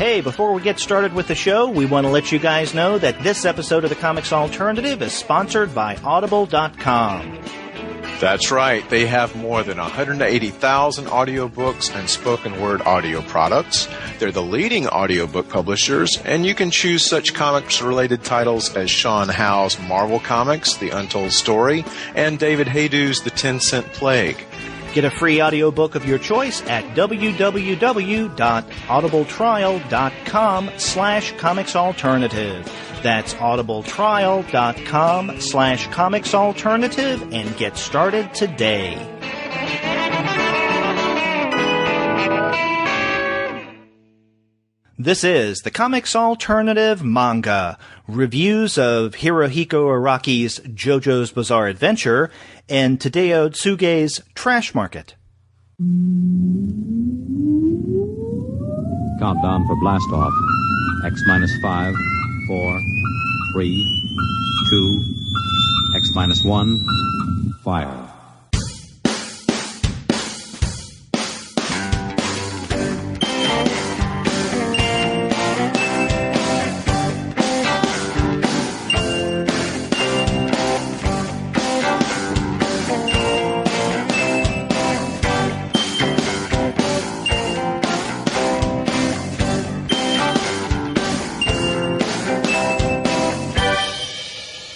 Hey, before we get started with the show, we want to let you guys know that this episode of the Comics Alternative is sponsored by Audible.com. That's right. They have more than 180,000 audiobooks and spoken word audio products. They're the leading audiobook publishers, and you can choose such comics-related titles as Sean Howe's Marvel Comics, The Untold Story, and David Haydu's The 10-Cent Plague. Get a free audiobook of your choice at www.audibletrial.com/comicsalternative. That's audibletrial.com/comicsalternative and get started today. This is the Comics Alternative Manga, reviews of Hirohiko Araki's JoJo's Bizarre Adventure and Tadao Tsuge's Trash Market. Countdown for blast off. X-5, 4, 3, 2, X-1, fire.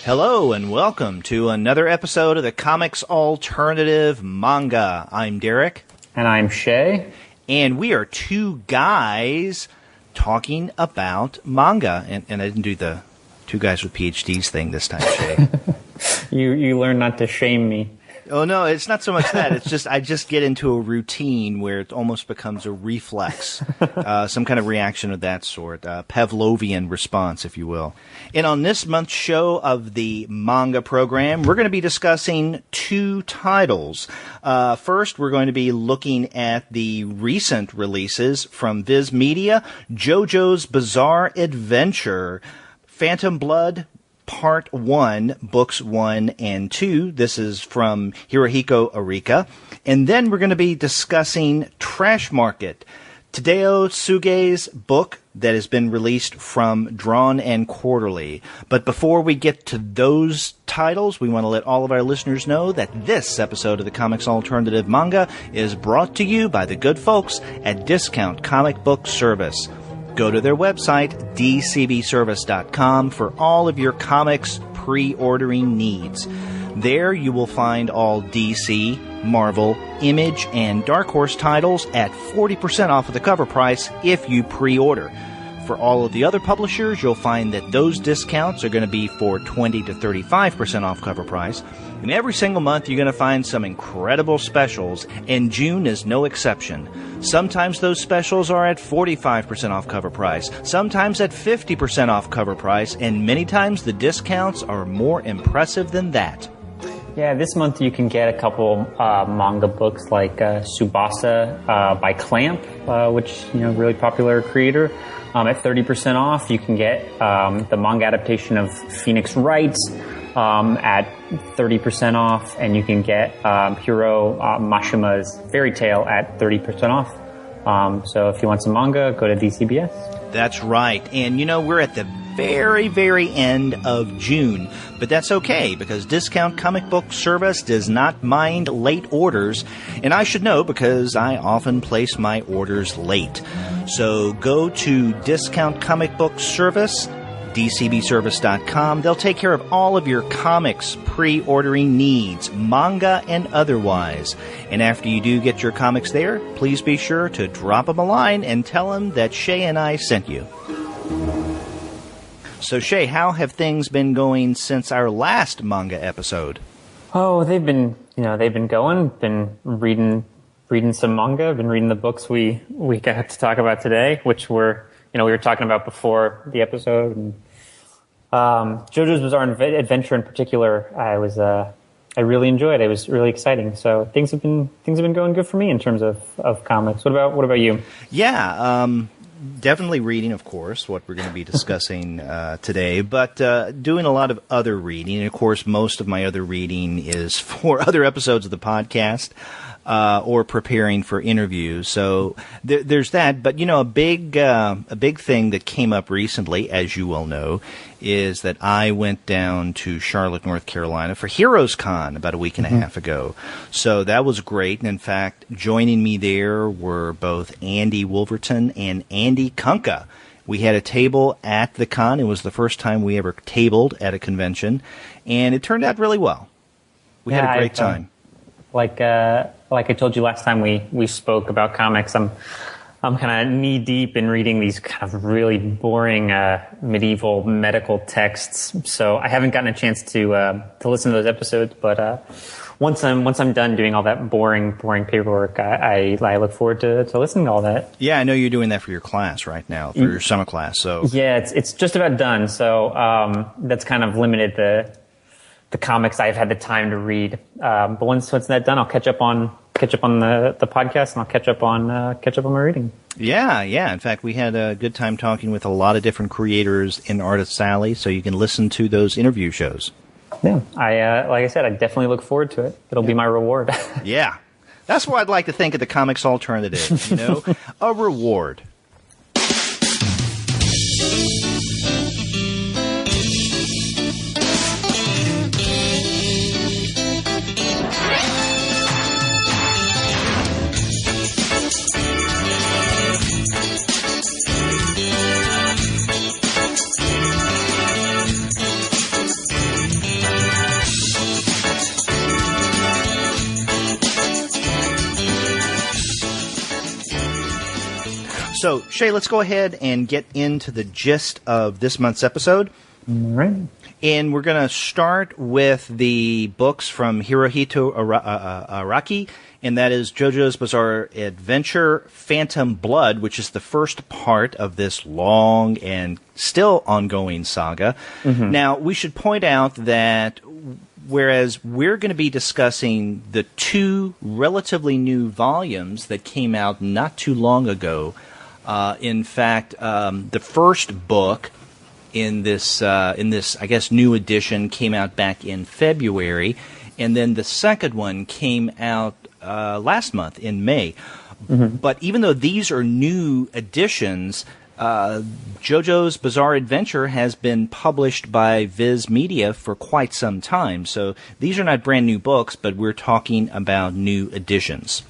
Hello and welcome to another episode of the Comics Alternative Manga. I'm Derek. And I'm Shea. And we are two guys talking about manga. And I didn't do the two guys with PhDs thing this time, Shea. You learn not to shame me. Oh, no, it's not so much that. It's just I just get into a routine where it almost becomes a reflex, some kind of reaction of that sort, Pavlovian response, if you will. And on this month's show of the manga program, we're going to be discussing two titles. First, we're going to be looking at the recent releases from Viz Media, JoJo's Bizarre Adventure, Phantom Blood, Part 1, Books 1 and 2. This is from Hirohiko Araki. And then we're going to be discussing Trash Market, Tadao Tsuge's book that has been released from Drawn and Quarterly. But before we get to those titles, we want to let all of our listeners know that this episode of the Comics Alternative Manga is brought to you by the good folks at Discount Comic Book Service. Go to their website, dcbservice.com, for all of your comics pre-ordering needs. There you will find all DC, Marvel, Image, and Dark Horse titles at 40% off of the cover price if you pre-order. For all of the other publishers, you'll find that those discounts are going to be for 20 to 35% off cover price. And every single month, you're going to find some incredible specials, and June is no exception. Sometimes those specials are at 45% off cover price, sometimes at 50% off cover price, and many times the discounts are more impressive than that. Yeah, this month you can get a couple manga books like Tsubasa by Clamp, which, really popular creator. At 30% off, you can get the manga adaptation of Phoenix Wright at 30% off, and you can get Hiro Mashima's Fairy Tale at 30% off. So if you want some manga, go to DCBS. That's right. And, we're at the very, very end of June. But that's okay, because Discount Comic Book Service does not mind late orders. And I should know, because I often place my orders late. So go to Discount Comic Book Service, dcbservice.com. They'll take care of all of your comics pre-ordering needs, manga and otherwise. And after you do get your comics there, please be sure to drop them a line and tell them that Shea and I sent you. So, Shea, how have things been going since our last manga episode? Oh, they've been going. Been reading some manga. Been reading the books we got to talk about today, which were, we were talking about before the episode. And, JoJo's Bizarre Adventure in particular, I really enjoyed. It was really exciting. So things have been going good for me in terms of comics. What about you? Yeah, definitely reading, of course, what we're going to be discussing today, but doing a lot of other reading. And, of course, most of my other reading is for other episodes of the podcast or preparing for interviews. So there's that. But, a big thing that came up recently, as you well know, is that I went down to Charlotte, North Carolina for Heroes Con about a week and a half ago. So that was great. And in fact, joining me there were both Andy Wolverton and Andy Kunka. We had a table at the con. It was the first time we ever tabled at a convention, and it turned out really well. We had a great time. Like I told you last time we spoke about comics, I'm kind of knee deep in reading these kind of really boring medieval medical texts. So I haven't gotten a chance to listen to those episodes. But once I'm done doing all that boring paperwork, I look forward to listening to all that. Yeah, I know you're doing that for your class right now, for your summer class. So yeah, it's just about done. So that's kind of limited the comics I've had the time to read. But once that's done, I'll catch up on the podcast, and I'll catch up on my reading. Yeah. In fact, we had a good time talking with a lot of different creators in Artist Alley, so you can listen to those interview shows. Yeah, like I said, I definitely look forward to it. It'll be my reward. Yeah, that's what I'd like to think of the comics alternative. A reward. So, Shea, let's go ahead and get into the gist of this month's episode. All right. And we're going to start with the books from Hirohiko Araki, and that is JoJo's Bizarre Adventure Phantom Blood, which is the first part of this long and still ongoing saga. Mm-hmm. Now, we should point out that whereas we're going to be discussing the two relatively new volumes that came out not too long ago, in fact, the first book in this, I guess, new edition came out back in February, and then the second one came out last month in May. Mm-hmm. But even though these are new editions, JoJo's Bizarre Adventure has been published by Viz Media for quite some time. So these are not brand new books, but we're talking about new editions.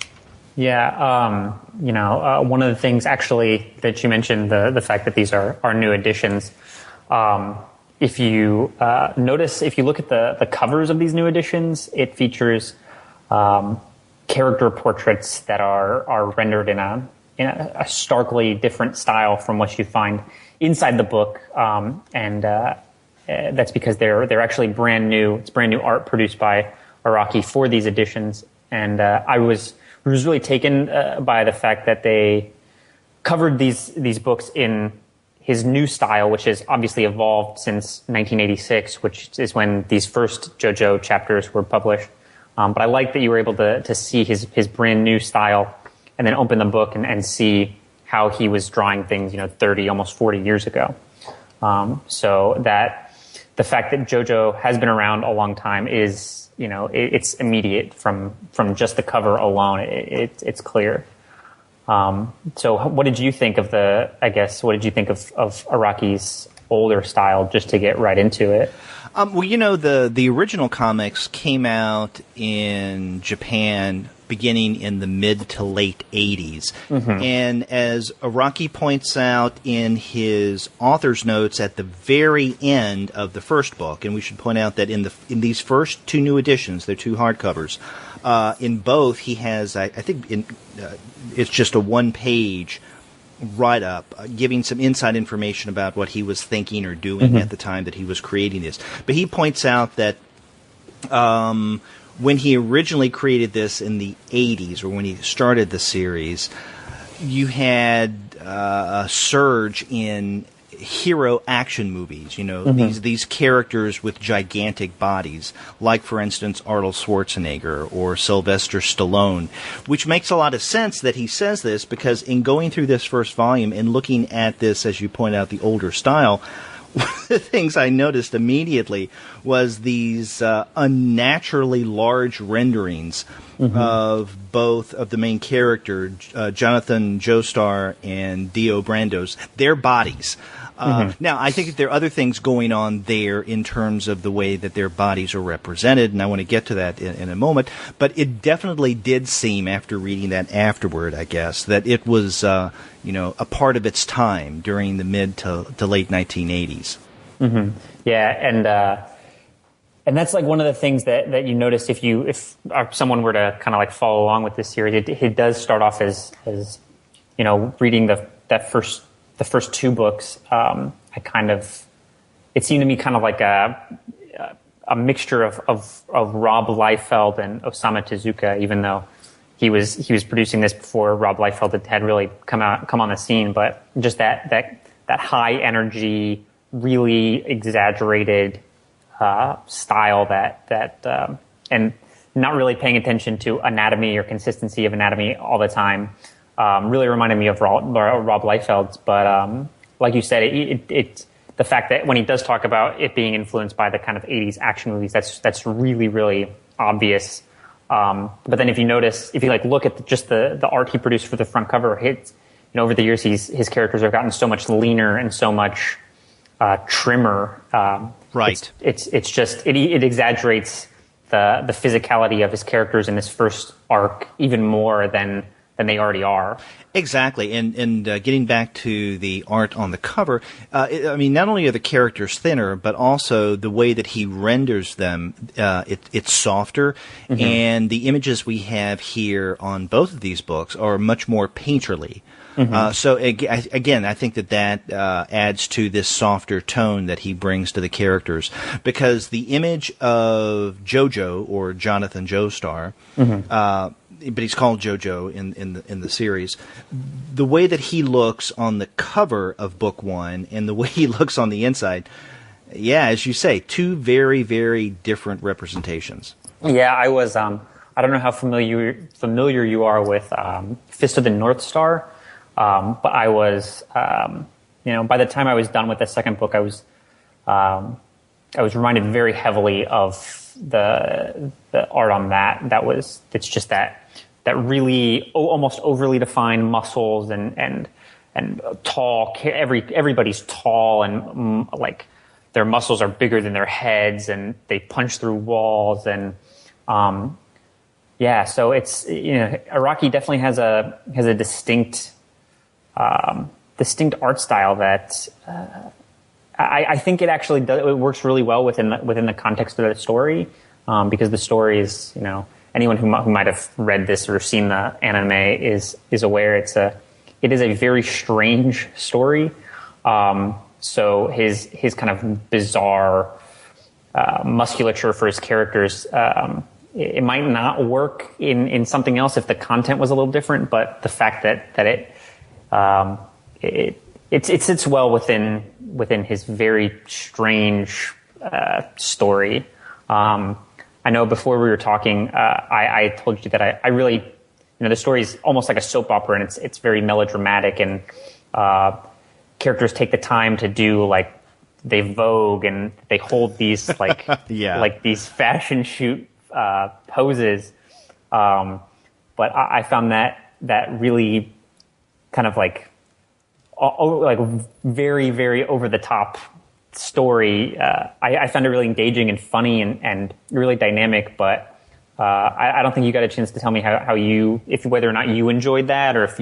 Yeah, one of the things actually that you mentioned, the fact that these are new editions. If you notice, if you look at the covers of these new editions, it features character portraits that are rendered in a starkly different style from what you find inside the book, and that's because they're actually brand new. It's brand new art produced by Araki for these editions, and I was really taken by the fact that they covered these books in his new style, which has obviously evolved since 1986, which is when these first JoJo chapters were published. But I like that you were able to see his brand new style and then open the book and see how he was drawing things, 30, almost 40 years ago. So that the fact that JoJo has been around a long time is, it's immediate from just the cover alone. It's clear. So what did you think of what did you think of Araki's older style, just to get right into it? The original comics came out in Japan beginning in the mid to late 80s. Mm-hmm. And as Araki points out in his author's notes at the very end of the first book, and we should point out that in these first two new editions, they're two hardcovers, in both he has, I think it's just a one-page write-up giving some inside information about what he was thinking or doing at the time that he was creating this. But he points out that when he originally created this in the 80s, or when he started the series, you had a surge in hero action movies, these characters with gigantic bodies, like, for instance, Arnold Schwarzenegger or Sylvester Stallone, which makes a lot of sense that he says this, because in going through this first volume and looking at this, as you point out, the older style, one of the things I noticed immediately was these unnaturally large renderings of both of the main character, Jonathan Joestar and Dio Brando's, their bodies. Now, I think that there are other things going on there in terms of the way that their bodies are represented, and I want to get to that in a moment. But it definitely did seem, after reading that afterward, I guess, that it was, a part of its time during the mid to late 1980s. Yeah, and that's like one of the things that you notice if someone were to kind of like follow along with this series. It does start off as reading the first two books. It seemed to me kind of like a mixture of Rob Liefeld and Osamu Tezuka, even though he was producing this before Rob Liefeld had really come on the scene. But just that high energy, really exaggerated style and not really paying attention to anatomy or consistency of anatomy all the time. Really reminded me of Rob Liefeld's, but like you said, the fact that when he does talk about it being influenced by the kind of 80s action movies, that's really, really obvious. But then if you look at just the art he produced for the front cover, over the years his characters have gotten so much leaner and so much trimmer. Right. It exaggerates the physicality of his characters in this first arc even more than they already are. Exactly, and getting back to the art on the cover, not only are the characters thinner, but also the way that he renders them, it's softer, and the images we have here on both of these books are much more painterly. So again, I think that adds to this softer tone that he brings to the characters, because the image of JoJo, or Jonathan Joestar, but he's called JoJo in the series, the way that he looks on the cover of book one and the way he looks on the inside, as you say, two very, very different representations. Yeah, I was. I don't know how familiar you are with Fist of the North Star. But I was, by the time I was done with the second book, I was reminded very heavily of the art on that. It's just that really almost overly defined muscles and tall. Everybody's tall and like their muscles are bigger than their heads, and they punch through walls and. So it's Araki definitely has a distinct art style that I think it actually does. It works really well within the context of the story, because the story is, anyone who might have read this or seen the anime is aware it is a very strange story. So his kind of bizarre musculature for his characters, it might not work in something else if the content was a little different, but the fact that it sits well within his very strange story. I know before we were talking, I told you that I really, the story is almost like a soap opera, and it's very melodramatic, and characters take the time to do, like, they vogue and they hold these like like these fashion shoot poses. But I found that really kind of like very, very over the top story. I found it really engaging and funny and really dynamic, but I don't think you got a chance to tell me how whether or not you enjoyed that, or if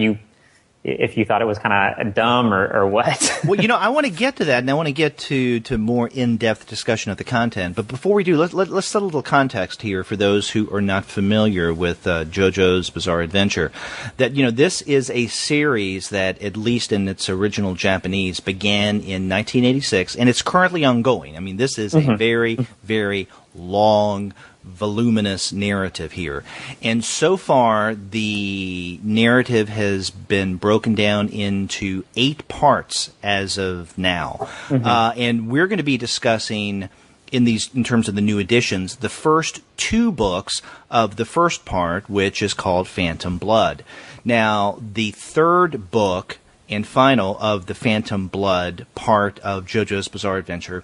you thought it was kind of dumb or what. Well, I want to get to that, and I want to get to more in-depth discussion of the content. But before we do, let's set a little context here for those who are not familiar with JoJo's Bizarre Adventure. That, this is a series that, at least in its original Japanese, began in 1986, and it's currently ongoing. I mean, this is a very, very long, voluminous narrative here. And so far, the narrative has been broken down into 8 parts as of now. And we're going to be discussing in terms of the new editions, the first 2 books of the first part, which is called Phantom Blood. Now, the third book and final of the Phantom Blood part of JoJo's Bizarre Adventure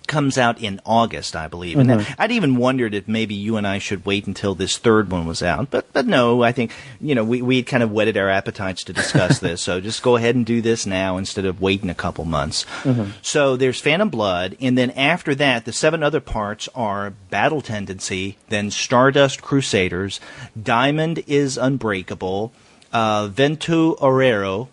comes out in August, I believe. And I'd even wondered if maybe you and I should wait until this third one was out. But no, I think, we kind of whetted our appetites to discuss this. So just go ahead and do this now instead of waiting a couple months. So there's Phantom Blood. And then after that, the 7 other parts are Battle Tendency, then Stardust Crusaders, Diamond is Unbreakable, Ventu Oreo,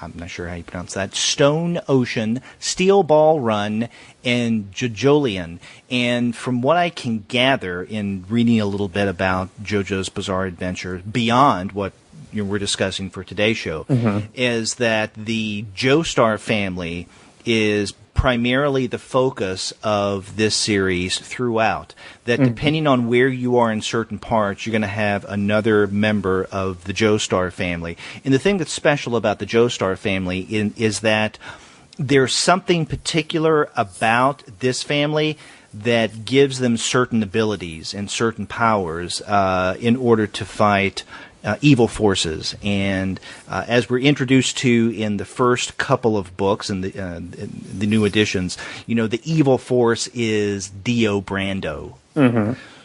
I'm not sure how you pronounce that, Stone Ocean, Steel Ball Run, and JoJolion. And from what I can gather in reading a little bit about JoJo's Bizarre Adventure, beyond what we're discussing for today's show, is that the Joestar family is primarily the focus of this series throughout. That depending on where you are in certain parts, you're going to have another member of the Joestar family. And the thing that's special about the Joestar family is that there's something particular about this family that gives them certain abilities and certain powers in order to fight evil forces. And as we're introduced to in the first couple of books and the new editions, the evil force is Dio Brando.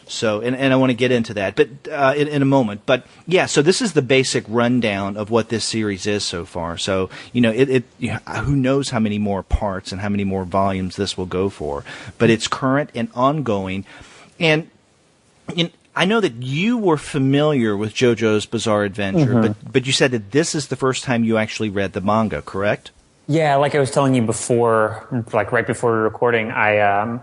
So, and I want to get into that, but in a moment. But yeah, so this is the basic rundown of what this series is so far. So, who knows how many more parts and how many more volumes this will go for? But it's current and ongoing, and I know that you were familiar with JoJo's Bizarre Adventure, but you said that this is the first time you actually read the manga, correct? Yeah, like I was telling you before, like right before we were recording, I'd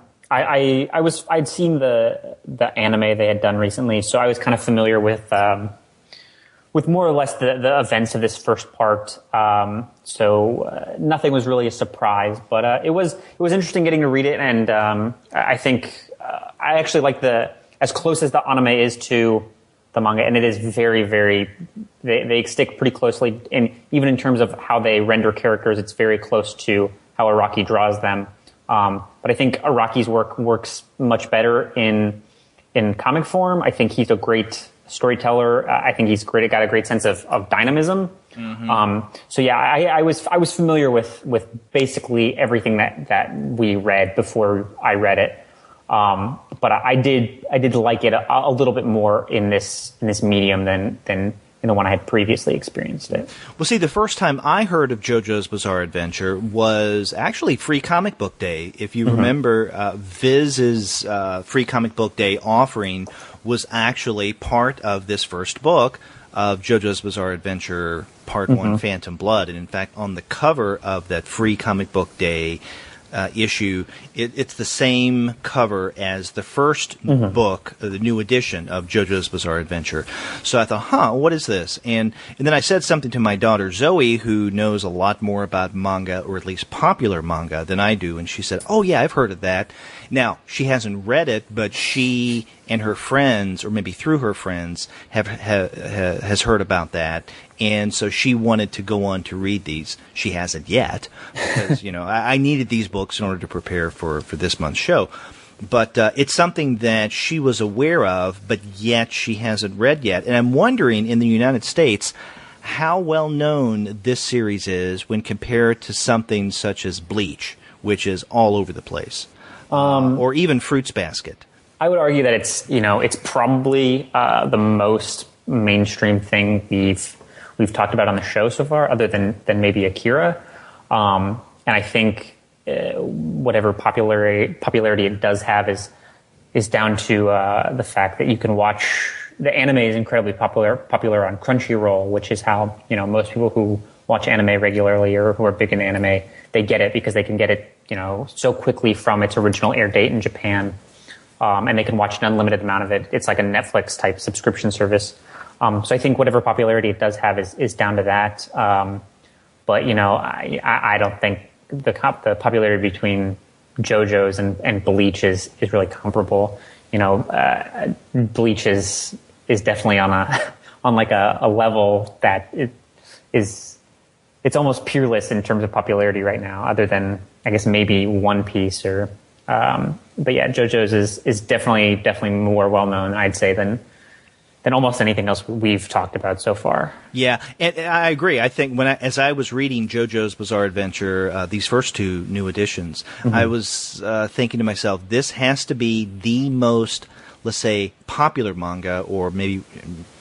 seen the anime they had done recently, so I was kind of familiar with more or less the events of this first part. So nothing was really a surprise, but it was interesting getting to read it, and I think I actually like as close as the anime is to the manga, and it is very, very, they stick pretty closely, and even in terms of how they render characters, it's very close to how Araki draws them. But I think Araki's work works much better in comic form. I think he's a great storyteller. I think he's got a great sense of dynamism. So yeah, I was familiar with basically everything that we read before I read it. But I did like it a little bit more in this medium than in the one I had previously experienced it. Well, see, the first time I heard of JoJo's Bizarre Adventure was actually Free Comic Book Day. If you remember, Viz's Free Comic Book Day offering was actually part of this first book of JoJo's Bizarre Adventure Part 1, Phantom Blood. And in fact, on the cover of that Free Comic Book Day issue, it's the same cover as the first book, the new edition of JoJo's Bizarre Adventure. So I thought, what is this? And then I said something to my daughter Zoe, who knows a lot more about manga, or at least popular manga, than I do, and she said, oh yeah, I've heard of that. Now, she hasn't read it, but she and her friends, or maybe through her friends, has heard about that. And so she wanted to go on to read these. She hasn't yet, because, I needed these books in order to prepare for this month's show. But it's something that she was aware of, but yet she hasn't read yet. And I'm wondering, in the United States, how well known this series is when compared to something such as Bleach, which is all over the place, or even Fruits Basket. I would argue that it's probably the most mainstream thing we've talked about on the show so far, other than maybe Akira. And I think whatever popularity it does have is down to the fact that you can watch. The anime is incredibly popular on Crunchyroll, which is how most people who watch anime regularly or who are big in anime, they get it because they can get it so quickly from its original air date in Japan, and they can watch an unlimited amount of it. It's like a Netflix type subscription service. So I think whatever popularity it does have is down to that. But I don't think the popularity between JoJo's and Bleach is really comparable. Bleach is definitely on a level that it's almost peerless in terms of popularity right now, other than I guess maybe One Piece or. But yeah, JoJo's is definitely more well known, I'd say, than almost anything else we've talked about so far. Yeah, and I agree. I think as I was reading JoJo's Bizarre Adventure, these first two new editions, I was thinking to myself, this has to be the most, let's say, popular manga, or maybe,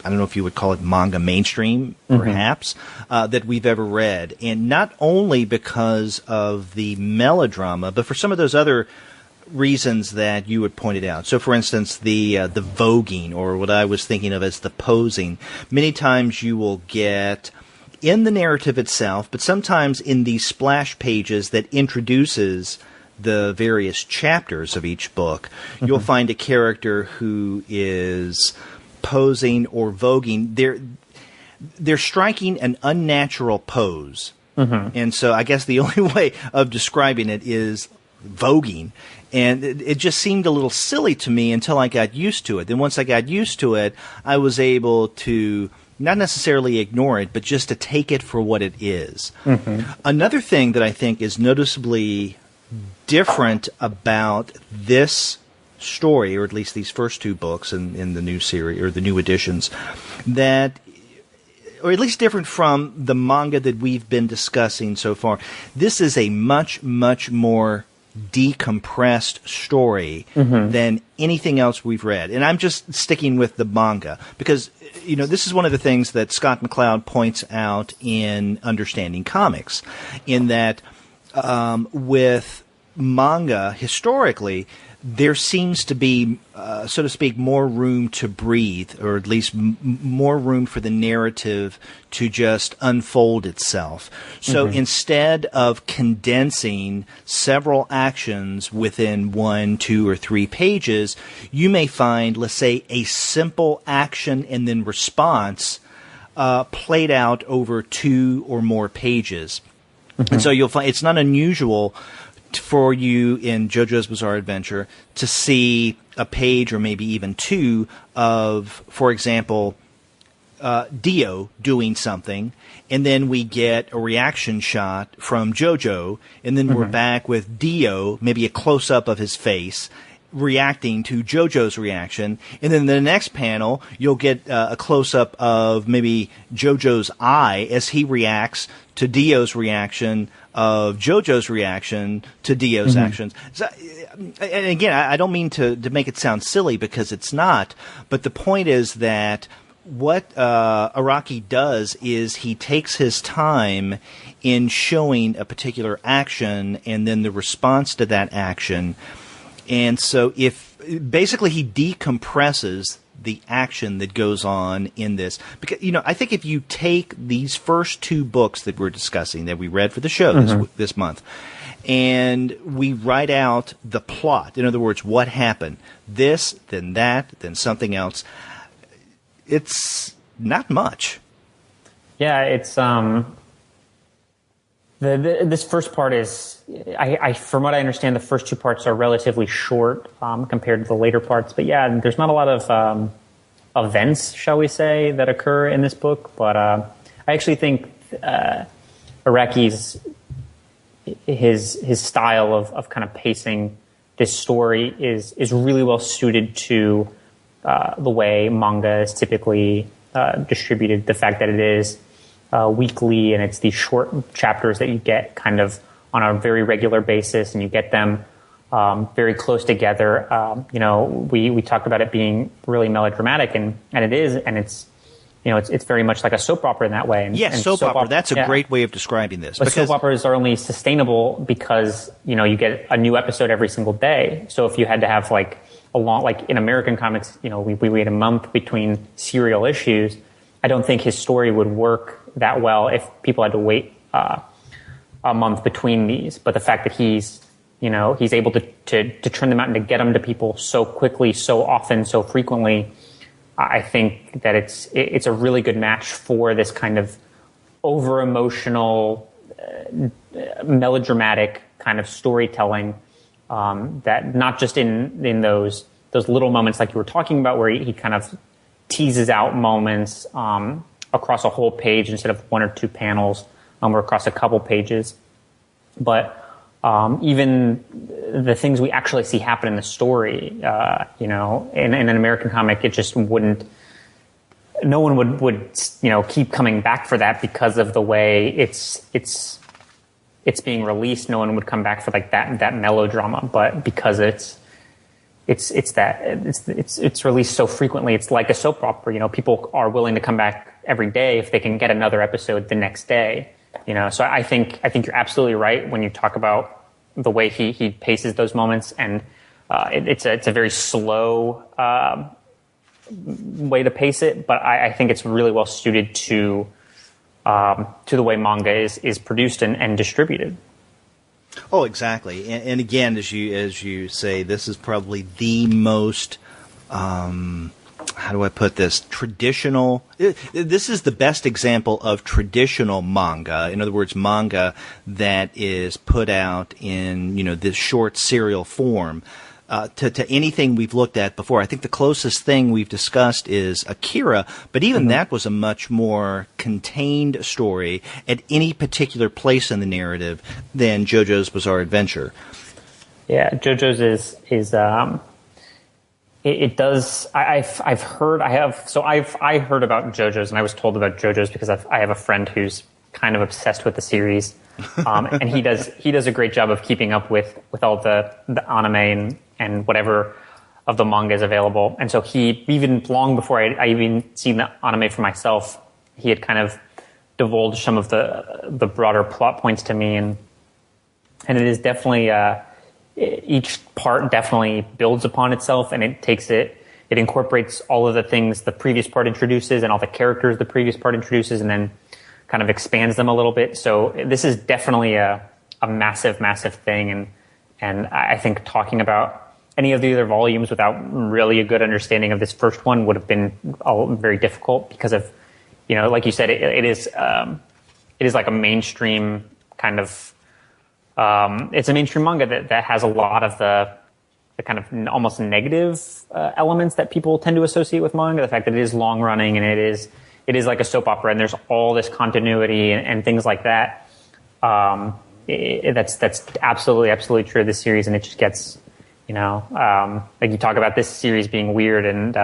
I don't know if you would call it manga mainstream, perhaps, that we've ever read. And not only because of the melodrama, but for some of those other reasons that you had pointed out. So, for instance, the voguing, or what I was thinking of as the posing. Many times you will get in the narrative itself, but sometimes in these splash pages that introduces the various chapters of each book, you'll find a character who is posing or voguing. They're striking an unnatural pose. And so I guess the only way of describing it is voguing. And it just seemed a little silly to me until I got used to it. Then once I got used to it, I was able to not necessarily ignore it, but just to take it for what it is. Another thing that I think is noticeably different about this story, or at least these first two books in the new series, or the new editions, or at least different from the manga that we've been discussing so far, this is a much, much more decompressed story than anything else we've read. And I'm just sticking with the manga because, this is one of the things that Scott McCloud points out in Understanding Comics, in that with manga, historically, there seems to be, so to speak, more room to breathe, or at least more room for the narrative to just unfold itself. So instead of condensing several actions within 1, 2, or 3 pages, you may find, let's say, a simple action and then response played out over 2 or more pages. And so you'll find it's not unusual for you in JoJo's Bizarre Adventure to see a page or maybe even 2 of, for example, Dio doing something, and then we get a reaction shot from JoJo, and then we're back with Dio, maybe a close-up of his face, reacting to JoJo's reaction, and then the next panel you'll get a close-up of maybe JoJo's eye as he reacts to Dio's reaction of JoJo's reaction to Dio's actions. So, and again, I don't mean to make it sound silly, because it's not, but the point is that what Araki does is he takes his time in showing a particular action and then the response to that action. And so basically he decompresses the action that goes on in this. Because, I think if you take these first 2 books that we're discussing, that we read for the show this month, and we write out the plot, in other words, what happened, this, then that, then something else, it's not much. Yeah, it's this first part is, I from what I understand, the first 2 parts are relatively short compared to the later parts. But yeah, there's not a lot of events, shall we say, that occur in this book. But I actually think Araki's his style of kind of pacing this story is really well suited to the way manga is typically distributed. The fact that it is weekly, and it's these short chapters that you get kind of on a very regular basis, and you get them very close together. We talked about it being really melodramatic, and it is, and it's very much like a soap opera in that way. And, yes, soap opera. That's a great way of describing this. But soap operas are only sustainable because you get a new episode every single day. So if you had to have like a long, like in American comics, we wait a month between serial issues. I don't think his story would work that well if people had to wait a month between these. But the fact that he's able to turn them out and to get them to people so quickly, so often, so frequently, I think that it's a really good match for this kind of over emotional, melodramatic kind of storytelling that not just in those little moments like you were talking about, where he kind of teases out moments across a whole page instead of one or two panels, or across a couple pages, but even the things we actually see happen in the story, in an American comic, it just wouldn't. No one would keep coming back for that because of the way it's being released. No one would come back for like that melodrama, but because it's released so frequently, it's like a soap opera. People are willing to come back every day if they can get another episode the next day. So I think you're absolutely right when you talk about the way he paces those moments, and it's a very slow way to pace it, but I think it's really well suited to the way manga is produced and distributed. Oh, exactly. And again, as you say, this is probably the most how do I put this? Traditional. This is the best example of traditional manga. In other words, manga that is put out in this short serial form. To anything we've looked at before. I think the closest thing we've discussed is Akira, but even that was a much more contained story at any particular place in the narrative than JoJo's Bizarre Adventure. Yeah, JoJo's is it does. I've heard about JoJo's, and I was told about JoJo's because I have a friend who's kind of obsessed with the series, and he does a great job of keeping up with all the anime and whatever of the manga is available. And so he, even long before I even seen the anime for myself, he had kind of divulged some of the broader plot points to me, and it is definitely each part definitely builds upon itself, and it incorporates all of the things the previous part introduces and all the characters the previous part introduces, and then kind of expands them a little bit. So this is definitely a massive, massive thing, and I think talking about any of the other volumes without really a good understanding of this first one would have been very difficult because of, like you said, it is like a mainstream kind of, it's a mainstream manga that has a lot of the kind of almost negative elements that people tend to associate with manga. The fact that it is long running and it is like a soap opera, and there's all this continuity and things like that. That's absolutely true of this series, and it just gets, like you talk about this series being weird, and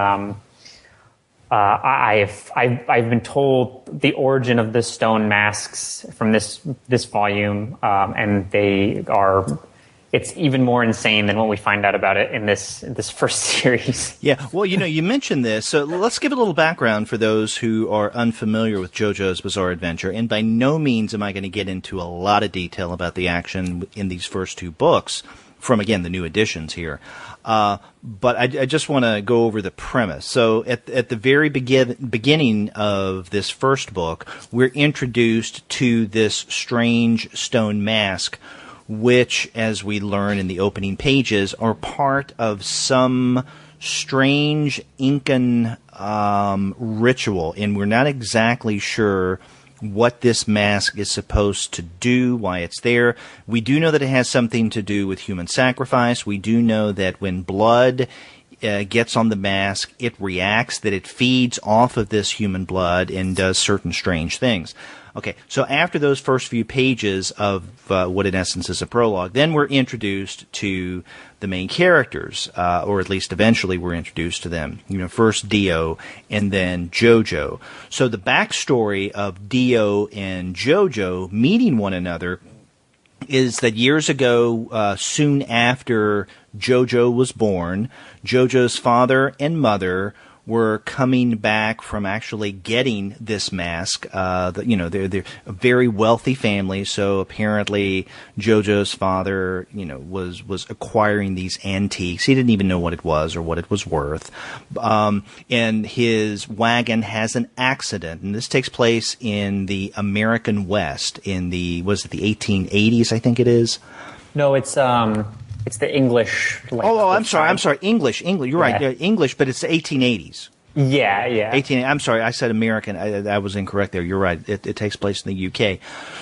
I've been told the origin of the stone masks from this volume, and it's even more insane than what we find out about it in this first series. Yeah, well, you mentioned this, so let's give a little background for those who are unfamiliar with JoJo's Bizarre Adventure, and by no means am I going to get into a lot of detail about the action in these first two books from, again, the new editions here. But I just want to go over the premise. So at the very beginning of this first book, we're introduced to this strange stone mask, which, as we learn in the opening pages, are part of some strange Incan ritual, and we're not exactly sure what this mask is supposed to do, why it's there. We do know that it has something to do with human sacrifice. We do know that when blood gets on the mask, it reacts, that it feeds off of this human blood and does certain strange things. Okay, so after those first few pages of what in essence is a prologue, then we're introduced to the main characters, or at least eventually we're introduced to them. First Dio and then JoJo. So the backstory of Dio and JoJo meeting one another is that years ago, soon after JoJo was born, JoJo's father and mother were coming back from actually getting this mask. They're a very wealthy family, so apparently JoJo's father, was acquiring these antiques. He didn't even know what it was or what it was worth. And his wagon has an accident, and this takes place in the American West in the 1880s, I think it is? No, it's the English. I'm sorry. English. You're right. English, but it's the 1880s. Yeah. 18. I'm sorry, I said American. I was incorrect there. You're right. It takes place in the UK.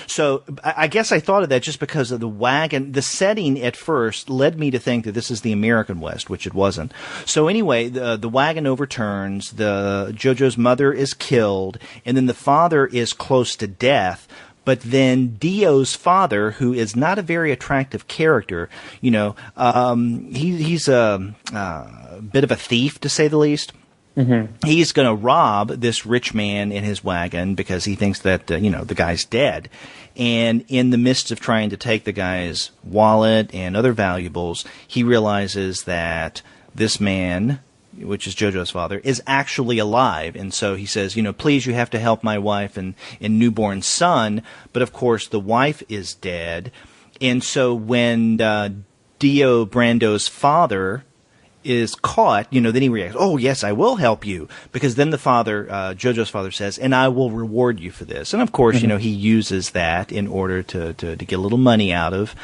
So I guess I thought of that just because of the wagon. The setting at first led me to think that this is the American West, which it wasn't. So anyway, the wagon overturns. JoJo's mother is killed, and then the father is close to death. But then Dio's father, who is not a very attractive character, he's a bit of a thief, to say the least. Mm-hmm. He's going to rob this rich man in his wagon because he thinks that, the guy's dead. And in the midst of trying to take the guy's wallet and other valuables, he realizes that this man, which is JoJo's father, is actually alive. And so he says, please, you have to help my wife and newborn son. But of course, the wife is dead. And so when Dio Brando's father is caught, then he reacts, oh, yes, I will help you. Because then the father, JoJo's father says, and I will reward you for this. And of course, mm-hmm. He uses that in order to get a little money out of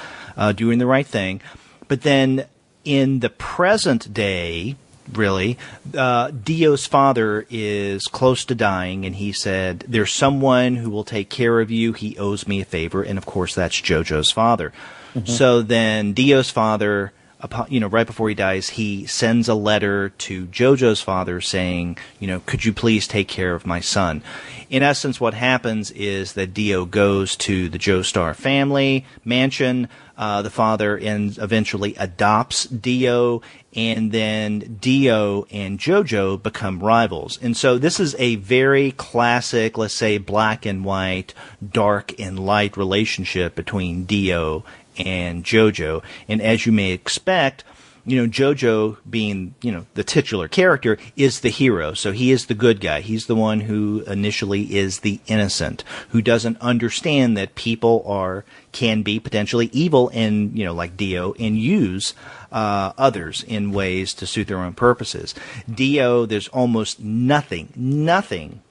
doing the right thing. But then in the present day, really, Dio's father is close to dying, and he said, there's someone who will take care of you. He owes me a favor. And of course, that's JoJo's father. Mm-hmm. So then Dio's father, right before he dies, he sends a letter to JoJo's father saying, could you please take care of my son? In essence, what happens is that Dio goes to the Joestar family mansion. The father eventually adopts Dio, and then Dio and JoJo become rivals. And so this is a very classic, let's say, black and white, dark and light relationship between Dio and JoJo. And as you may expect, JoJo being, the titular character is the hero. So he is the good guy. He's the one who initially is the innocent, who doesn't understand that people can be potentially evil and, like Dio, and use others in ways to suit their own purposes. Dio, there's almost nothing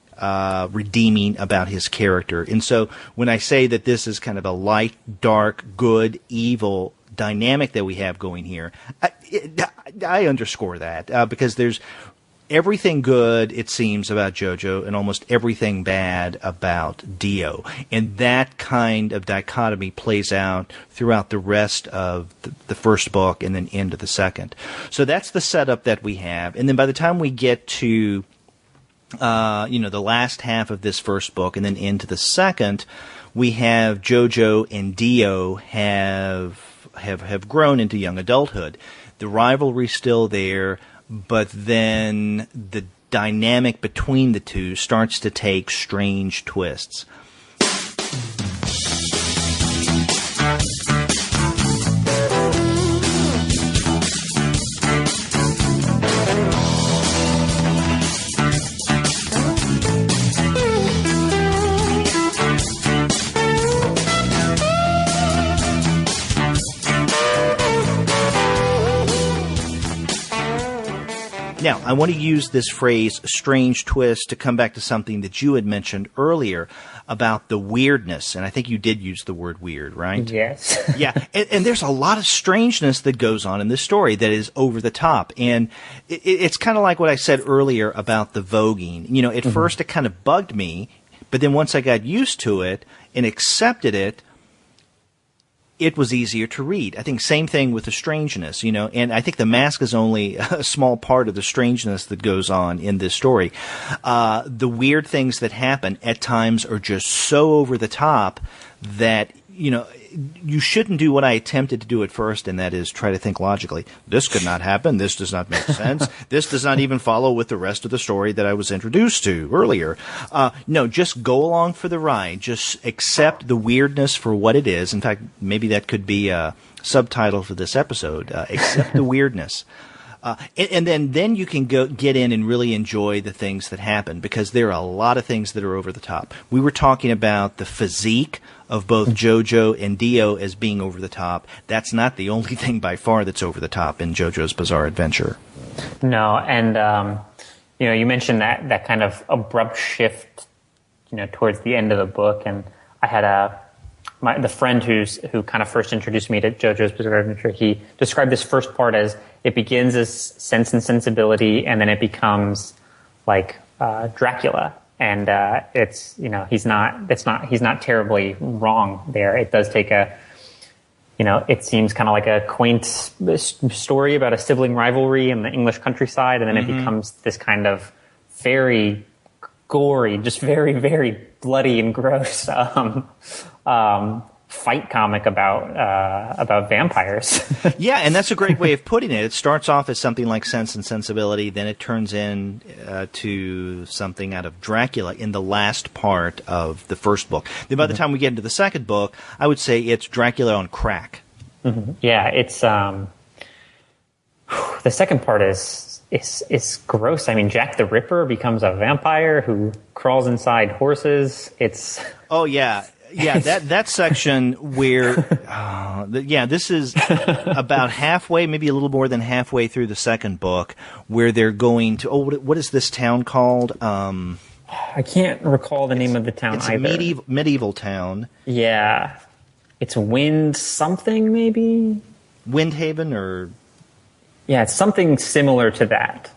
redeeming about his character. And so when I say that this is kind of a light, dark, good, evil dynamic that we have going here, I underscore that because there's everything good, it seems, about JoJo and almost everything bad about Dio. And that kind of dichotomy plays out throughout the rest of the first book and then into the second. So that's the setup that we have. And then by the time we get to the last half of this first book and then into the second, we have JoJo and Dio have grown into young adulthood. The rivalry's still there, but then the dynamic between the two starts to take strange twists. Now, I want to use this phrase, strange twist, to come back to something that you had mentioned earlier about the weirdness. And I think you did use the word weird, right? Yes. Yeah. And there's a lot of strangeness that goes on in this story that is over the top. And it's kind of like what I said earlier about the voguing. At mm-hmm. first it kind of bugged me, but then once I got used to it and accepted it, it was easier to read. I think same thing with the strangeness, and I think the mask is only a small part of the strangeness that goes on in this story. The weird things that happen at times are just so over the top that, you shouldn't do what I attempted to do at first, and that is try to think logically. This could not happen. This does not make sense. This does not even follow with the rest of the story that I was introduced to earlier. No, just go along for the ride. Just accept the weirdness for what it is. In fact, maybe that could be a subtitle for this episode. Accept the weirdness. And then you can get in and really enjoy the things that happen, because there are a lot of things that are over the top. We were talking about the physique of both JoJo and Dio as being over the top. That's not the only thing by far that's over the top in JoJo's Bizarre Adventure. No, and you mentioned that kind of abrupt shift, towards the end of the book, and I had the friend who kind of first introduced me to JoJo's Bizarre Adventure. He described this first part as it begins as Sense and Sensibility, and then it becomes like Dracula, and it's he's not terribly wrong there. It does take it seems kind of like a quaint story about a sibling rivalry in the English countryside, and then it becomes this kind of very gory, just very, very bloody and gross fight comic about vampires. Yeah, and that's a great way of putting it. It starts off as something like Sense and Sensibility, then it turns in to something out of Dracula in the last part of the first book. Then by the time we get into the second book, I would say it's Dracula on crack. Mm-hmm. Yeah, it's the second part is gross. I mean, Jack the Ripper becomes a vampire who crawls inside horses. That section where, this is about halfway, maybe a little more than halfway through the second book, where they're going to, what is this town called? I can't recall the name of the town either. It's a medieval town. Yeah. It's Wind something, maybe? Windhaven, or? Yeah, it's something similar to that.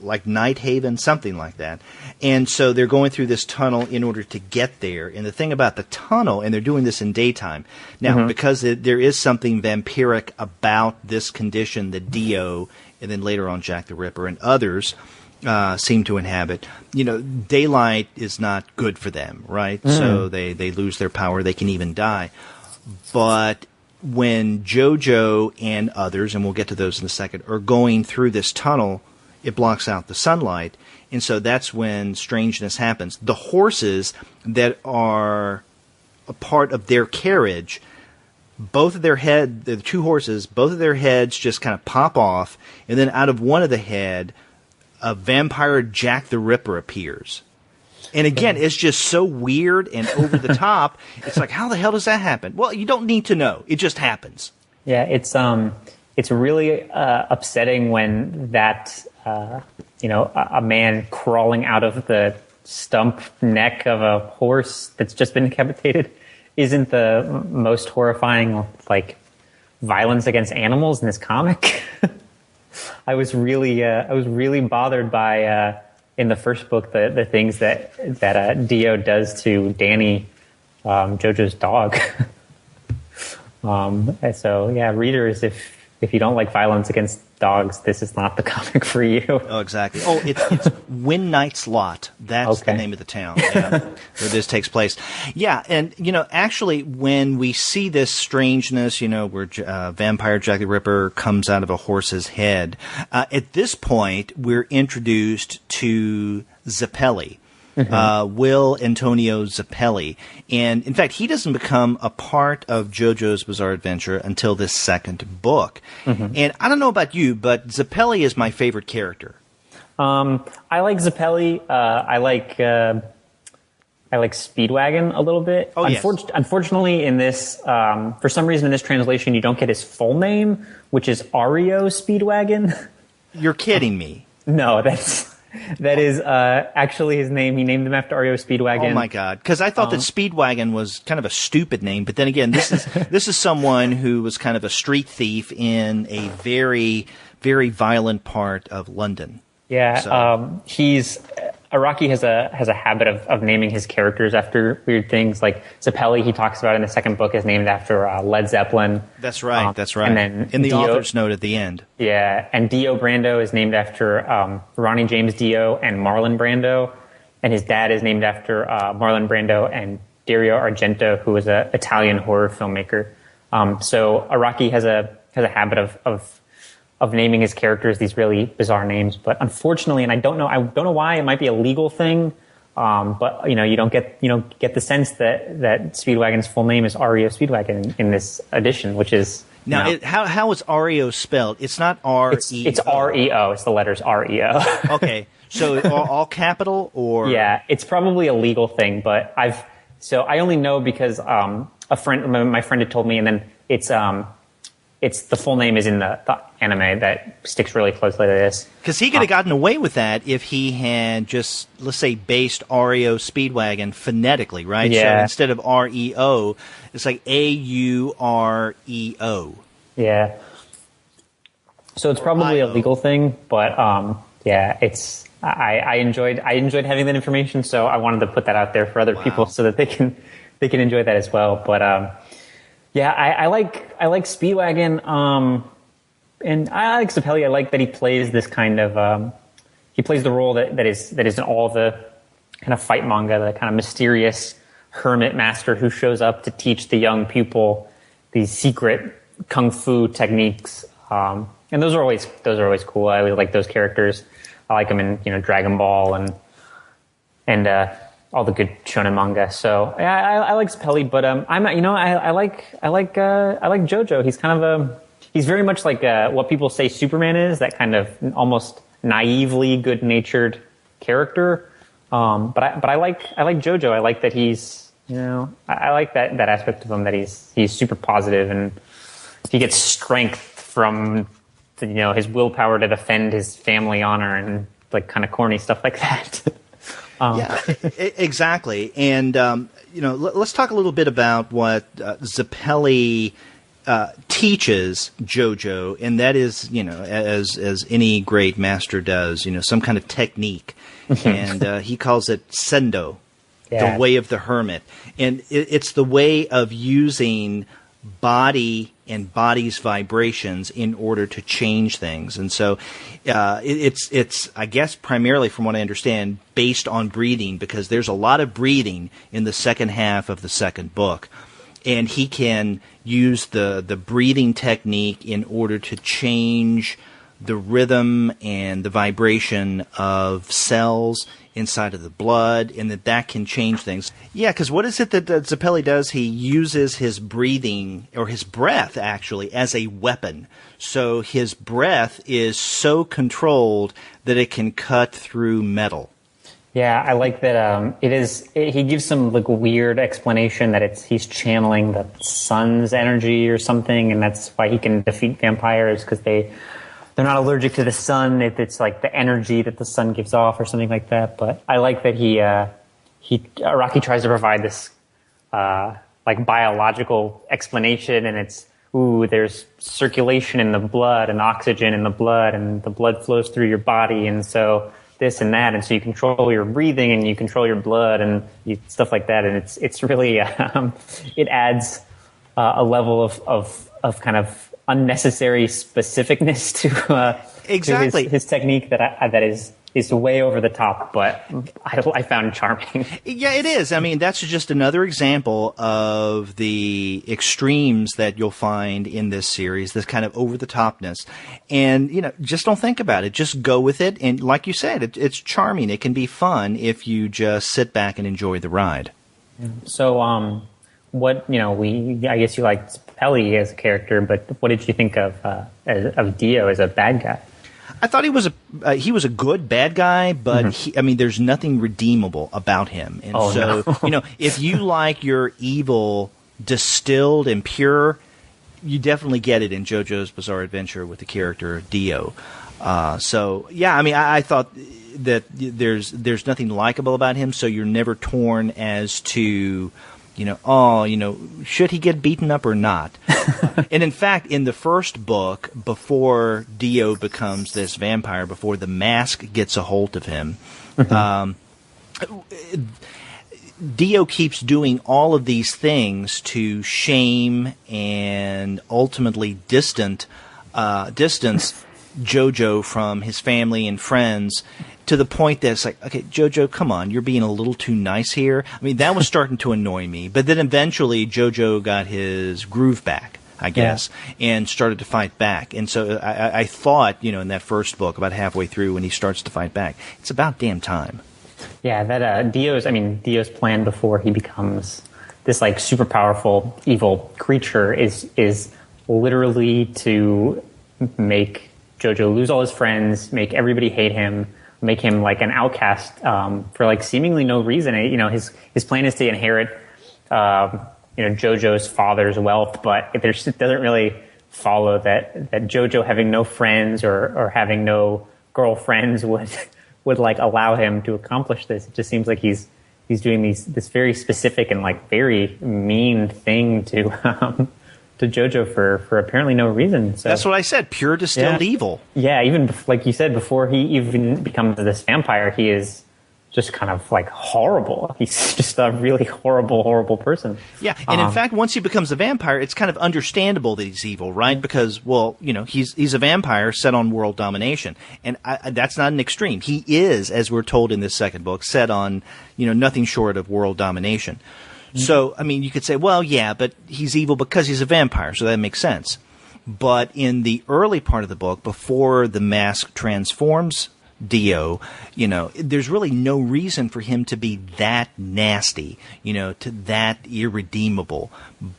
Like Nighthaven, something like that. And so they're going through this tunnel in order to get there. And the thing about the tunnel, and they're doing this in daytime. Now, because there is something vampiric about this condition that Dio, and then later on Jack the Ripper and others seem to inhabit, daylight is not good for them, right? So they lose their power. They can even die. But when JoJo and others, and we'll get to those in a second, are going through this tunnel, it blocks out the sunlight, and so that's when strangeness happens. The horses that are a part of their carriage, the two horses, both of their heads just kind of pop off, and then out of one of the head, a vampire Jack the Ripper appears. And again, it's just so weird and over the top. It's like, how the hell does that happen? Well, you don't need to know. It just happens. Yeah, it's really upsetting when that... a man crawling out of the stump neck of a horse that's just been decapitated isn't the most horrifying, violence against animals in this comic. I was really bothered by in the first book the things that Dio does to Danny, JoJo's dog. And so yeah, readers, if you don't like violence against dogs, this is not the comic for you. Oh, exactly. Oh, it's Win Knight's Lot. That's the name of the town where this takes place. Yeah, and, actually, when we see this strangeness, where vampire Jack the Ripper comes out of a horse's head, at this point, we're introduced to Zappelli. Will Antonio Zappelli. And, in fact, he doesn't become a part of JoJo's Bizarre Adventure until this second book. And I don't know about you, but Zappelli is my favorite character. I like Zappelli. I like Speedwagon a little bit. Oh, yes. Unfortunately, in this, for some reason in this translation, you don't get his full name, which is Ario Speedwagon. You're kidding me. No, that is actually his name. He named him after REO Speedwagon. Oh my God! Because I thought that Speedwagon was kind of a stupid name, but then again, this is someone who was kind of a street thief in a very, very violent part of London. Yeah, So- Araki has a habit of naming his characters after weird things. Like Zappelli, he talks about in the second book, is named after Led Zeppelin. That's right. That's right. And then in the Dio, author's note at the end. Yeah, and Dio Brando is named after Ronnie James Dio and Marlon Brando, and his dad is named after Marlon Brando and Dario Argento, who was an Italian horror filmmaker. So Araki has a habit of naming his characters these really bizarre names, but unfortunately, and I don't know why, it might be a legal thing, but you don't get the sense that Speedwagon's full name is REO Speedwagon in this edition, which is now. How is REO spelled? It's not R E. It's REO. It's the letters REO. Okay, so all capital or yeah, it's probably a legal thing, but I only know because my friend had told me, and then it's the full name is in the anime that sticks really closely to this. Because he could have gotten away with that if he had just, let's say, based REO Speedwagon phonetically, right? Yeah. So instead of REO, it's like AUREO. Yeah. So it's probably a legal thing, but yeah, it's I enjoyed having that information, so I wanted to put that out there for other people so that they can enjoy that as well. But yeah, I like Speedwagon, and I like Zeppeli. I like that he plays this kind of he plays the role that is in all the kind of fight manga, the kind of mysterious hermit master who shows up to teach the young pupil these secret kung fu techniques. And those are always cool. I always like those characters. I like them in Dragon Ball and all the good shonen manga. So yeah, I like Zeppeli, but I like JoJo. He's kind of he's very much like what people say Superman is, that kind of almost naively good-natured character. But I like JoJo. I like that he's I like that aspect of him, that he's super positive, and he gets strength from his willpower to defend his family honor and like kind of corny stuff like that. Yeah, exactly. And let's talk a little bit about what Zeppeli teaches JoJo, and that is, as any great master does, some kind of technique, and he calls it sendo, the way of the hermit, and it's the way of using body and body's vibrations in order to change things. And so it's I guess primarily, from what I understand, based on breathing, because there's a lot of breathing in the second half of the second book, and he can use the breathing technique in order to change the rhythm and the vibration of cells inside of the blood, and that can change things. Yeah, because what is it that Zeppeli does? He uses his breathing, or his breath, actually, as a weapon. So his breath is so controlled that it can cut through metal. Yeah, I like that. He gives some like weird explanation that he's channeling the sun's energy or something, and that's why he can defeat vampires, because they're not allergic to the sun. It's like the energy that the sun gives off or something like that. But I like that Araki tries to provide this like biological explanation, and there's circulation in the blood and oxygen in the blood, and the blood flows through your body, and so this and that, and so you control your breathing and you control your blood and stuff like that, and it's really it adds a level of kind of unnecessary specificness to exactly to his technique that is way over the top, but I found charming. Yeah, it is. I mean, that's just another example of the extremes that you'll find in this series, this kind of over-the-topness. And, just don't think about it. Just go with it. And like you said, it's charming. It can be fun if you just sit back and enjoy the ride. So, I guess you liked Ellie as a character, but what did you think of Dio as a bad guy? I thought he was a good bad guy, but there's nothing redeemable about him. And if you like your evil distilled and pure, you definitely get it in JoJo's Bizarre Adventure with the character Dio. I thought that there's nothing likable about him, so you're never torn as to should he get beaten up or not? And in fact, in the first book, before Dio becomes this vampire, before the mask gets a hold of him, Dio keeps doing all of these things to shame and ultimately distance JoJo from his family and friends, to the point that it's like, okay, JoJo, come on, you're being a little too nice here. I mean, that was starting to annoy me. But then eventually JoJo got his groove back, I guess, and started to fight back. And so I thought, in that first book, about halfway through, when he starts to fight back, it's about damn time. Yeah, that Dio's plan before he becomes this like super powerful evil creature is literally to make JoJo lose all his friends, make everybody hate him, make him like an outcast for like seemingly no reason. His plan is to inherit JoJo's father's wealth, but it doesn't really follow that JoJo having no friends or having no girlfriends would like allow him to accomplish this. It just seems like he's doing this very specific and like very mean thing to to JoJo for apparently no reason. So that's what I said. Pure distilled evil. Yeah, even like you said, before he even becomes this vampire, he is just kind of like horrible. He's just a really horrible person. Yeah, and in fact, once he becomes a vampire, it's kind of understandable that he's evil, right? Because, well, he's a vampire set on world domination, and that's not an extreme. He is, as we're told in this second book, set on nothing short of world domination. Mm-hmm. So, I mean, you could say, well, yeah, but he's evil because he's a vampire, so that makes sense. But in the early part of the book, before the mask transforms Dio, there's really no reason for him to be that nasty, to that irredeemable.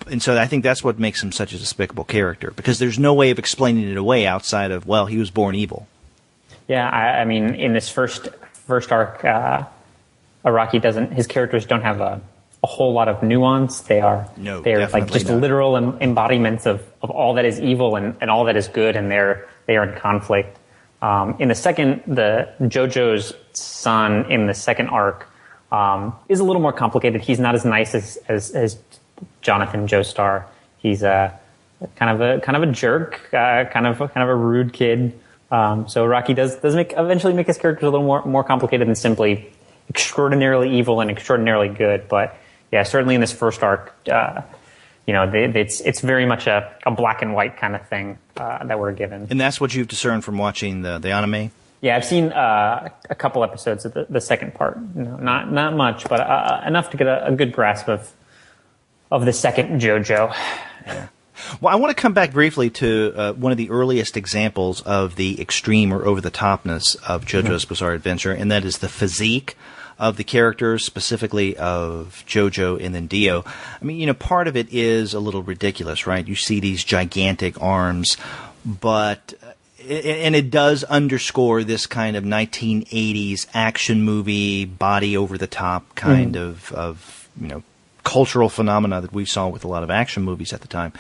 And so I think that's what makes him such a despicable character, because there's no way of explaining it away outside of, well, he was born evil. Yeah, I mean, in this first arc, Araki his characters don't have a whole lot of nuance. They're like just not. literal embodiments of all that is evil and all that is good, and they are in conflict. In the second, the JoJo's son in the second arc is a little more complicated. He's not as nice as Jonathan Joestar. He's kind of a jerk, kind of a rude kid. So Araki does eventually make his characters a little more complicated than simply extraordinarily evil and extraordinarily good. But yeah, certainly in this first arc, it's very much a black and white kind of thing that we're given. And that's what you've discerned from watching the anime? Yeah, I've seen a couple episodes of the second part. Not much, but enough to get a good grasp of the second JoJo. Yeah. Well, I want to come back briefly to one of the earliest examples of the extreme or over-the-topness of JoJo's Bizarre Adventure, and that is the physique of the characters, specifically of JoJo and then Dio. I mean, part of it is a little ridiculous, right? You see these gigantic arms, but and it does underscore this kind of 1980s action movie, body over the top kind of cultural phenomena that we saw with a lot of action movies at the time.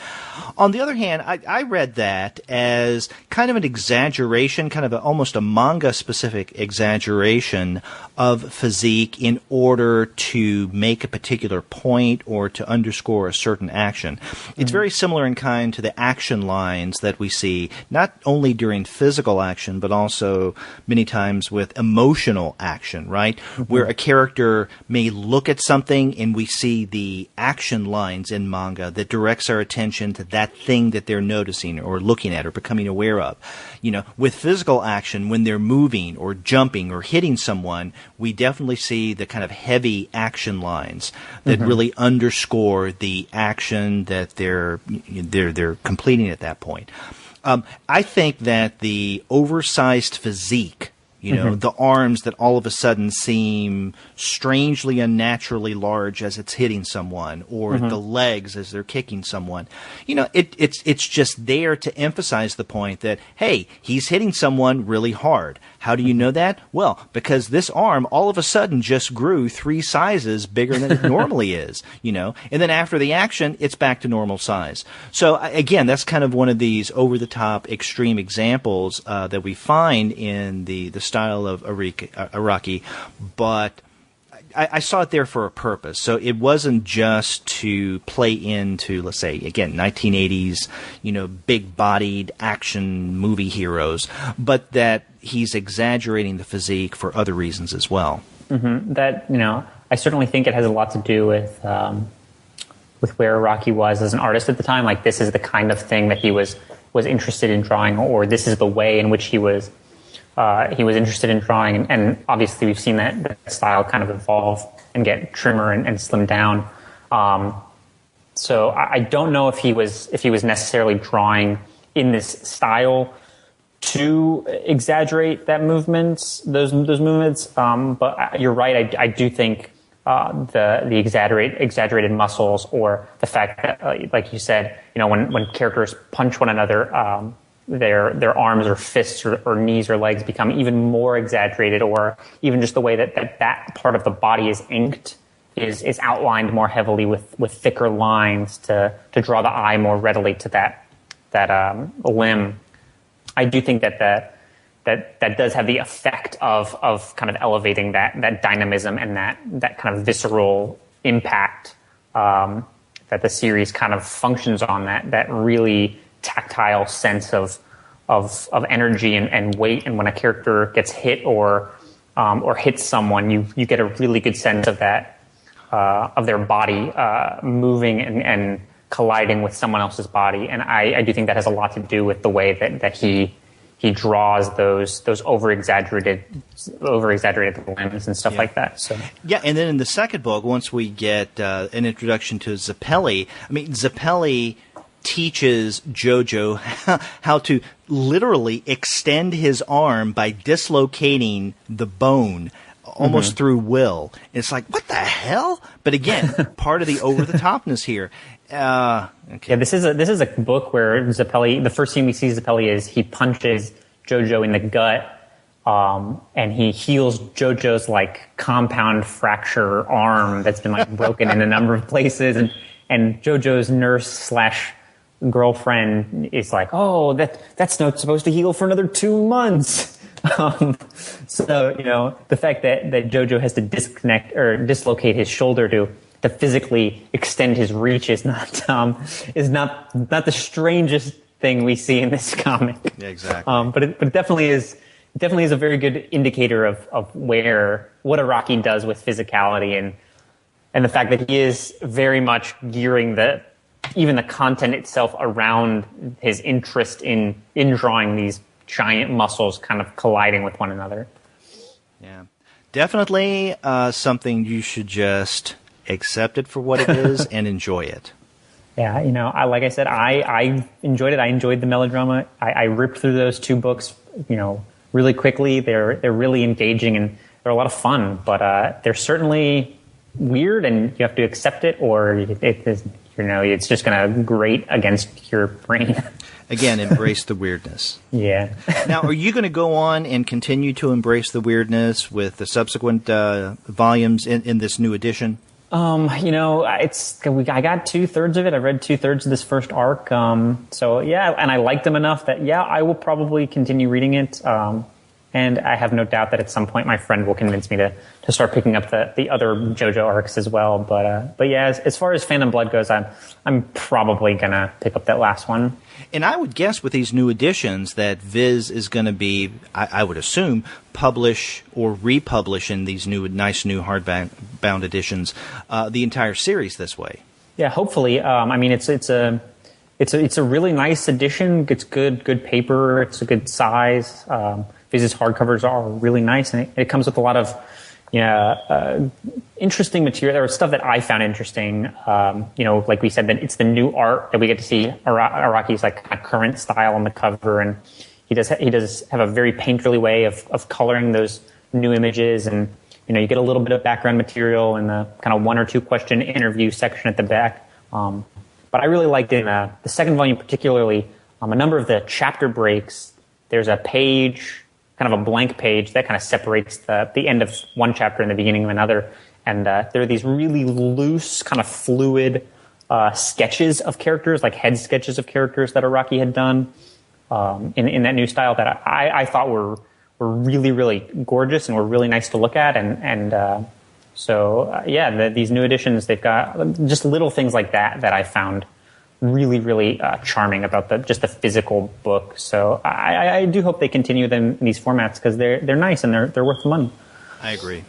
On the other hand, I read that as kind of an exaggeration, kind of almost a manga-specific exaggeration of physique in order to make a particular point or to underscore a certain action. It's very similar in kind to the action lines that we see, not only during physical action, but also many times with emotional action, right? Where a character may look at something and we see the action lines in manga that directs our attention to that thing that they're noticing or looking at or becoming aware of. With physical action, when they're moving or jumping or hitting someone, we definitely see the kind of heavy action lines that really underscore the action that they're completing at that point. I think that the oversized physique, the arms that all of a sudden seem strangely unnaturally large as it's hitting someone, or the legs as they're kicking someone. It's just there to emphasize the point that, hey, he's hitting someone really hard. How do you know that? Well, because this arm all of a sudden just grew 3 sizes bigger than it normally is, and then after the action, it's back to normal size. So again, that's kind of one of these over-the-top extreme examples that we find in the style of Araki, but I saw it there for a purpose. So it wasn't just to play into, let's say, again, 1980s, big-bodied action movie heroes, but that he's exaggerating the physique for other reasons as well. That, I certainly think it has a lot to do with where Araki was as an artist at the time. Like, this is the kind of thing that he was interested in drawing, or this is the way in which he was interested in drawing, and obviously we've seen that style kind of evolve and get trimmer and slim down. So I don't know if he was necessarily drawing in this style to exaggerate those movements. But you're right. I do think the exaggerated muscles, or the fact that, like you said, when characters punch one another, their arms or fists or knees or legs become even more exaggerated, or even just the way that part of the body is inked is outlined more heavily with thicker lines to draw the eye more readily to that limb. I do think that does have the effect of kind of elevating that dynamism and that kind of visceral impact that the series kind of functions on, that really tactile sense of energy and weight, and when a character gets hit or hits someone, you get a really good sense of that, of their body moving and colliding with someone else's body. And I do think that has a lot to do with the way that he draws those over-exaggerated limbs and stuff like that. So yeah, and then in the second book, once we get an introduction to Zeppeli, I mean, Zeppeli teaches JoJo how to literally extend his arm by dislocating the bone almost through will. It's like, what the hell? But again, part of the over-the-topness here. Okay. Yeah, this is a book where Zeppeli, the first scene we see Zeppeli is he punches JoJo in the gut, and he heals JoJo's like compound fracture arm that's been like broken in a number of places, and JoJo's nurse / girlfriend is like, oh, that's not supposed to heal for another 2 months. So the fact that JoJo has to disconnect or dislocate his shoulder to physically extend his reach is not the strangest thing we see in this comic. Yeah, exactly. But it definitely is a very good indicator of what Araki does with physicality and the fact that he is very much gearing even the content itself around his interest in drawing these giant muscles kind of colliding with one another. Yeah, definitely something you should just accept it for what it is and enjoy it. Yeah, like I said, I enjoyed it. I enjoyed the melodrama. I ripped through those 2 books, really quickly. They're really engaging and they're a lot of fun, but they're certainly weird, and you have to accept it, or it's just going to grate against your brain. Again, embrace the weirdness. Yeah. Now, are you going to go on and continue to embrace the weirdness with the subsequent volumes in this new edition? I got 2/3 of it. I read 2/3 of this first arc. So yeah, and I liked them enough that I will probably continue reading it. And I have no doubt that at some point my friend will convince me to start picking up the other JoJo arcs as well. But yeah, as far as Phantom Blood goes, I'm probably gonna pick up that last one. And I would guess with these new editions that Viz is going to be, I would assume, publish or republish in these nice new hardbound editions the entire series this way. Yeah, hopefully. I mean, it's a really nice edition. It's good paper. It's a good size. Viz's hardcovers are really nice, and it comes with a lot of interesting material, or stuff that I found interesting. Like we said, that it's the new art that we get to see Araki's like kind of current style on the cover, and he does have a very painterly way of coloring those new images, and you get a little bit of background material in the kind of 1 or 2 question interview section at the back. But I really liked in the second volume particularly a number of the chapter breaks. There's a page, kind of a blank page that kind of separates the end of one chapter and the beginning of another. And there are these really loose, kind of fluid sketches of characters, like head sketches of characters that Araki had done in that new style that I thought were really, really gorgeous and were really nice to look at. So these new editions, they've got just little things like that I found really, really charming about the physical book. So I do hope they continue them in these formats because they're nice and they're worth the money. I agree.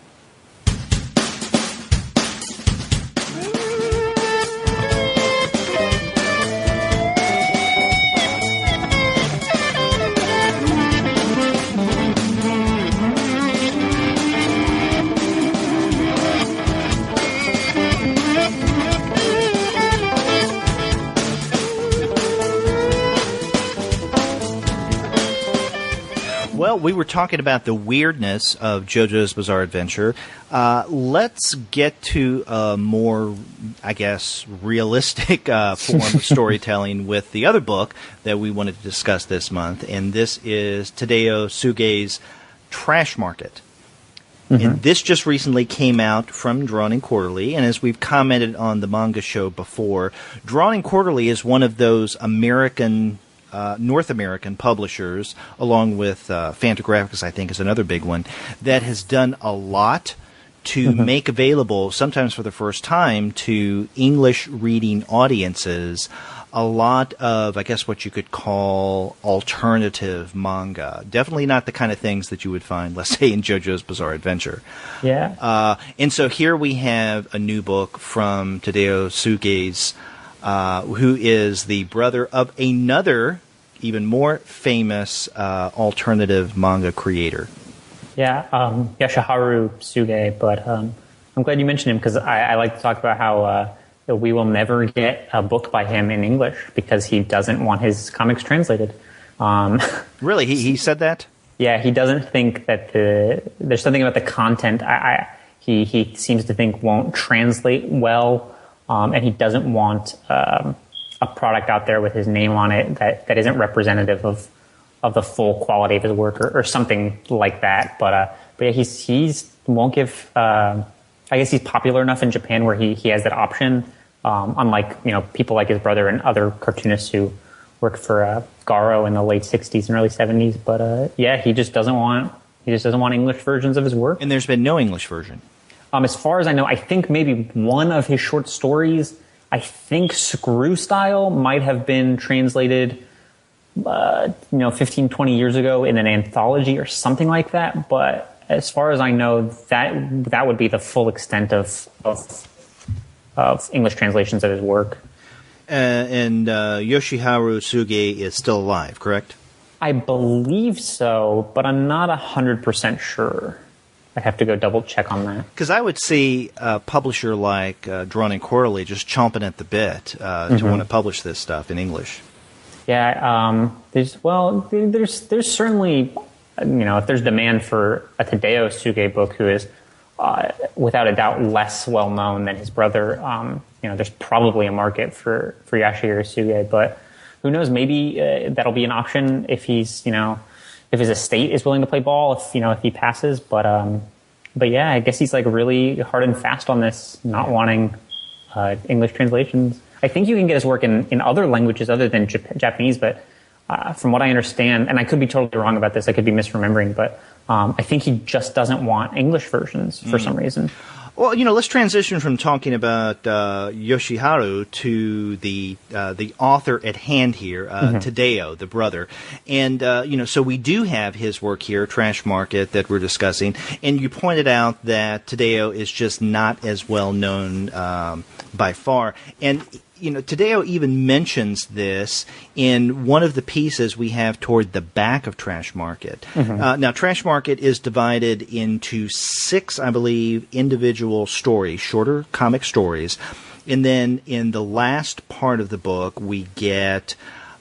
Well, we were talking about the weirdness of JoJo's Bizarre Adventure. Let's get to a more, I guess, realistic form of storytelling with the other book that we wanted to discuss this month, and this is Tadao Tsuge's Trash Market. Mm-hmm. And this just recently came out from Drawn Quarterly, and as we've commented on the manga show before, Drawn Quarterly is one of those North American publishers, along with Fantagraphics, I think, is another big one, that has done a lot to make available, sometimes for the first time, to English reading audiences a lot of, I guess, what you could call alternative manga. Definitely not the kind of things that you would find, let's say, in JoJo's Bizarre Adventure. Yeah. And so here we have a new book from Tadao Tsuge's, who is the brother of another, even more famous alternative manga creator. Yeah, Yoshiharu Tsuge, but I'm glad you mentioned him because I like to talk about how we will never get a book by him in English because he doesn't want his comics translated. Really? He said that? Yeah, he doesn't think that there's something about the content he seems to think won't translate well, and he doesn't want a product out there with his name on it that isn't representative of the full quality of his work or something like that. But yeah, he's won't give. I guess he's popular enough in Japan where he has that option. Unlike people like his brother and other cartoonists who worked for Garo in the late '60s and early '70s. But yeah, he just doesn't want English versions of his work. And there's been no English version. As far as I know, I think maybe one of his short stories, I think Screw Style, might have been translated 15, 20 years ago in an anthology or something like that. But as far as I know, that would be the full extent of English translations of his work. And Yoshiharu Tsuge is still alive, correct? I believe so, but I'm not 100% sure. I'd have to go double check on that. Because I would see a publisher like Drawn and Quarterly just chomping at the bit to want to publish this stuff in English. Yeah, there's certainly, if there's demand for a Tadao Tsuge book who is without a doubt less well known than his brother, there's probably a market for Yoshiharu Tsuge, but who knows, maybe that'll be an option if he's, if his estate is willing to play ball, if he passes, but yeah, I guess he's like really hard and fast on this, not wanting English translations. I think you can get his work in other languages other than Japanese, but from what I understand, and I could be totally wrong about this, I could be misremembering, but I think he just doesn't want English versions for some reason. Well, let's transition from talking about Yoshiharu to the author at hand here, Tadao, the brother. And, so we do have his work here, Trash Market, that we're discussing. And you pointed out that Tadao is just not as well known by far. And Tadao even mentions this in one of the pieces we have toward the back of Trash Market. Now, Trash Market is divided into 6, I believe, individual stories, shorter comic stories. And then in the last part of the book, we get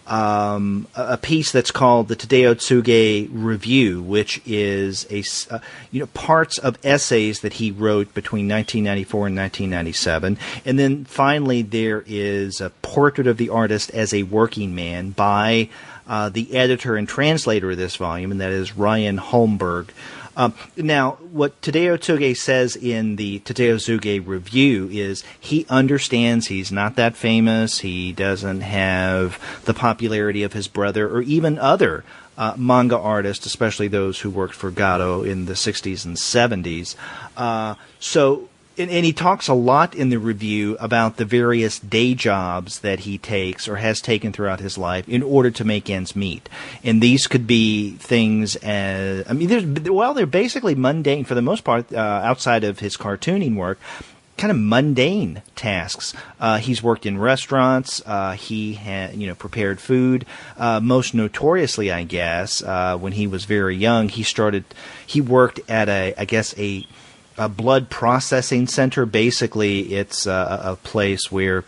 a piece that's called the Tadao Tsuge Review, which is parts of essays that he wrote between 1994 and 1997. And then finally there is a portrait of the artist as a working man by the editor and translator of this volume, and that is Ryan Holmberg. Now, what Tadao Tsuge says in the Tadao Tsuge Review is he understands he's not that famous, he doesn't have the popularity of his brother or even other manga artists, especially those who worked for Garo in the 60s and 70s. And he talks a lot in the review about the various day jobs that he takes or has taken throughout his life in order to make ends meet. And these could be things as, they're basically mundane for the most part, outside of his cartooning work, kind of mundane tasks. He's worked in restaurants. He had, prepared food. Most notoriously, I guess, when he was very young, he worked at a blood processing center. Basically, it's a place where,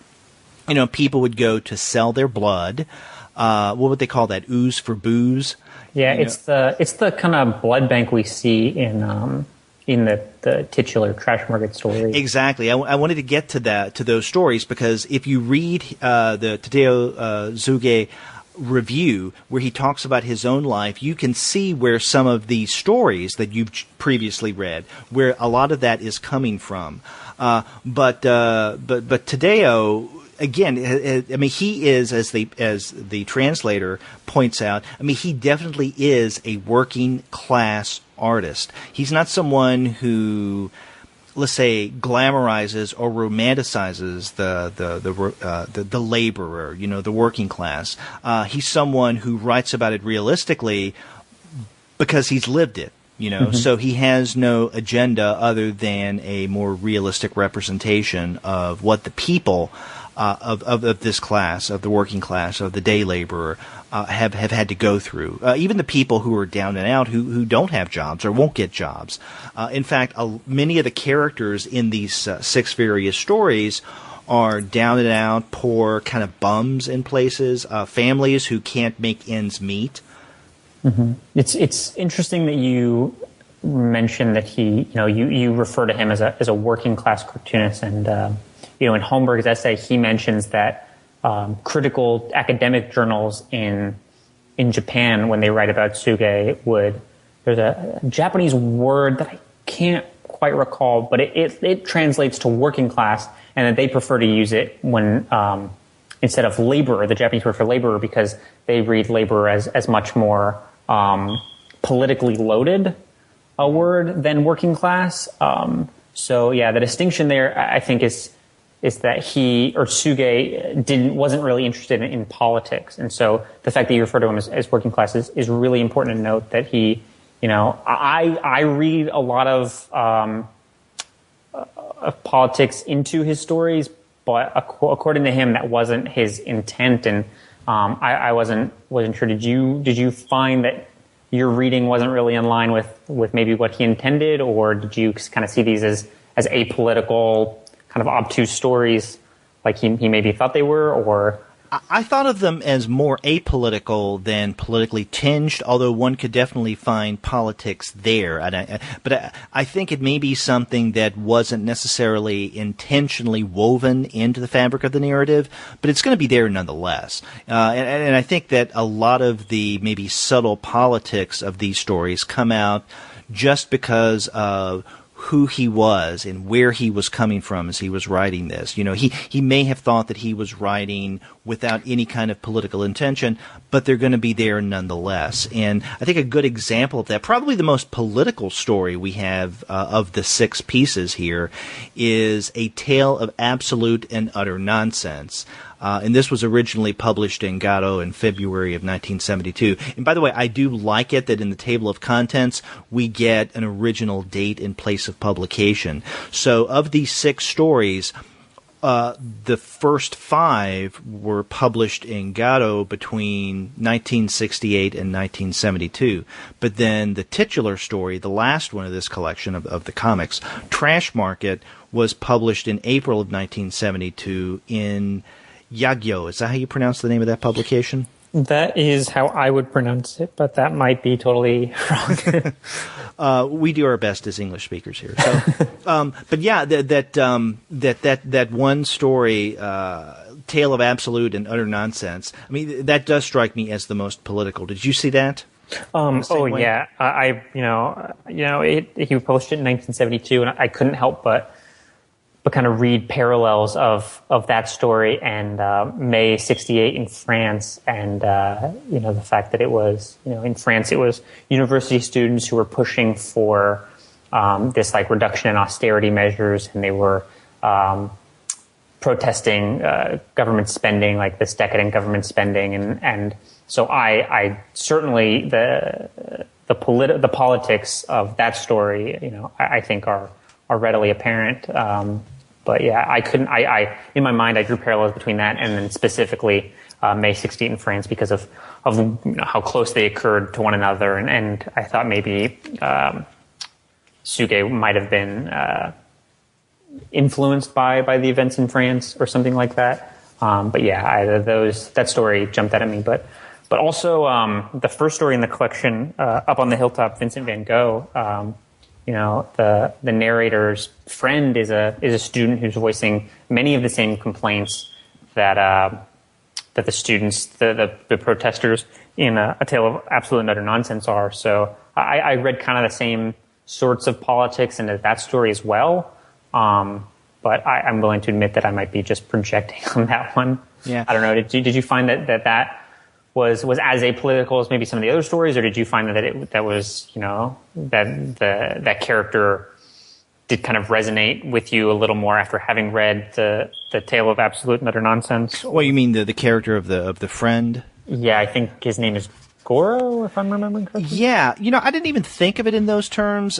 people would go to sell their blood. What would they call that? Ooze for booze? Yeah, it's the kind of blood bank we see in the titular Trash Market story. Exactly. I wanted to get to those stories because if you read the Tadao Tsuge Review, where he talks about his own life, you can see where some of the stories that you've previously read, where a lot of that is coming from. But Tadao, again, he is, as the translator points out, he definitely is a working class artist. He's not someone who, let's say, glamorizes or romanticizes the laborer, the working class. He's someone who writes about it realistically because he's lived it. So he has no agenda other than a more realistic representation of what the people of this class, of the working class, of the day laborer, have had to go through. Even the people who are down and out, who don't have jobs or won't get jobs. In fact, many of the characters in these 6 various stories are down and out, poor, kind of bums in places, families who can't make ends meet. Mm-hmm. It's interesting that you mentioned that he, you refer to him as a working class cartoonist, and in Holmberg's essay he mentions that critical academic journals in Japan, when they write about Tsuge, there's a Japanese word that I can't quite recall, but it translates to working class, and that they prefer to use it when instead of laborer, the Japanese word for laborer, because they read laborer as much more politically loaded a word than working class. So yeah, the distinction there, I think, is that he, or Tsuge, wasn't really interested in politics, and so the fact that you refer to him as working class is really important to note. That he, I read a lot of politics into his stories, but according to him, that wasn't his intent, and I wasn't sure. Did you find that your reading wasn't really in line with maybe what he intended, or did you kind of see these as apolitical, kind of obtuse stories, like he maybe thought they were? Or I thought of them as more apolitical than politically tinged, although one could definitely find politics there. But I think it may be something that wasn't necessarily intentionally woven into the fabric of the narrative, but it's going to be there nonetheless. And I think that a lot of the maybe subtle politics of these stories come out just because of who he was and where he was coming from as he was writing this. He may have thought that he was writing without any kind of political intention, but they're going to be there nonetheless. And I think a good example of that, probably the most political story we have of the 6 pieces here, is A Tale of Absolute and Utter Nonsense. And this was originally published in Gato in February of 1972. And by the way, I do like it that in the table of contents, we get an original date and place of publication. So of these 6 stories, the first 5 were published in Gato between 1968 and 1972. But then the titular story, the last one of this collection of the comics, Trash Market, was published in April of 1972 in Yagyo. Is that how you pronounce the name of that publication? That is how I would pronounce it, but that might be totally wrong. We do our best as English speakers here. So, but yeah, that one story, Tale of Absolute and Utter Nonsense. I mean, that does strike me as the most political. Did you see that? Yeah, he published it in 1972, and I couldn't help but kind of read parallels of that story and May '68 in France, and the fact that it was in France, it was university students who were pushing for this like reduction in austerity measures, and they were protesting government spending, like this decadent government spending, and so I certainly the politics of that story, I think are readily apparent. But yeah, I in my mind, I drew parallels between that and then specifically May '68 in France because of how close they occurred to one another. And I thought maybe Tsuge might have been influenced by the events in France or something like that. But yeah, that story jumped out at me. But also the first story in the collection, Up on the Hilltop, Vincent van Gogh, the narrator's friend is a student who's voicing many of the same complaints that the students, the protesters in A Tale of Absolute and Utter Nonsense are. So I read kind of the same sorts of politics into that story as well. But I'm willing to admit that I might be just projecting on that one. Yeah. I don't know. Did you find that was as apolitical as maybe some of the other stories, or did you find that was that character did kind of resonate with you a little more after having read the Tale of Absolute and Utter Nonsense. Well, you mean the character of the friend? Yeah, I think his name is Goro, if I'm remembering correctly. Yeah, I didn't even think of it in those terms.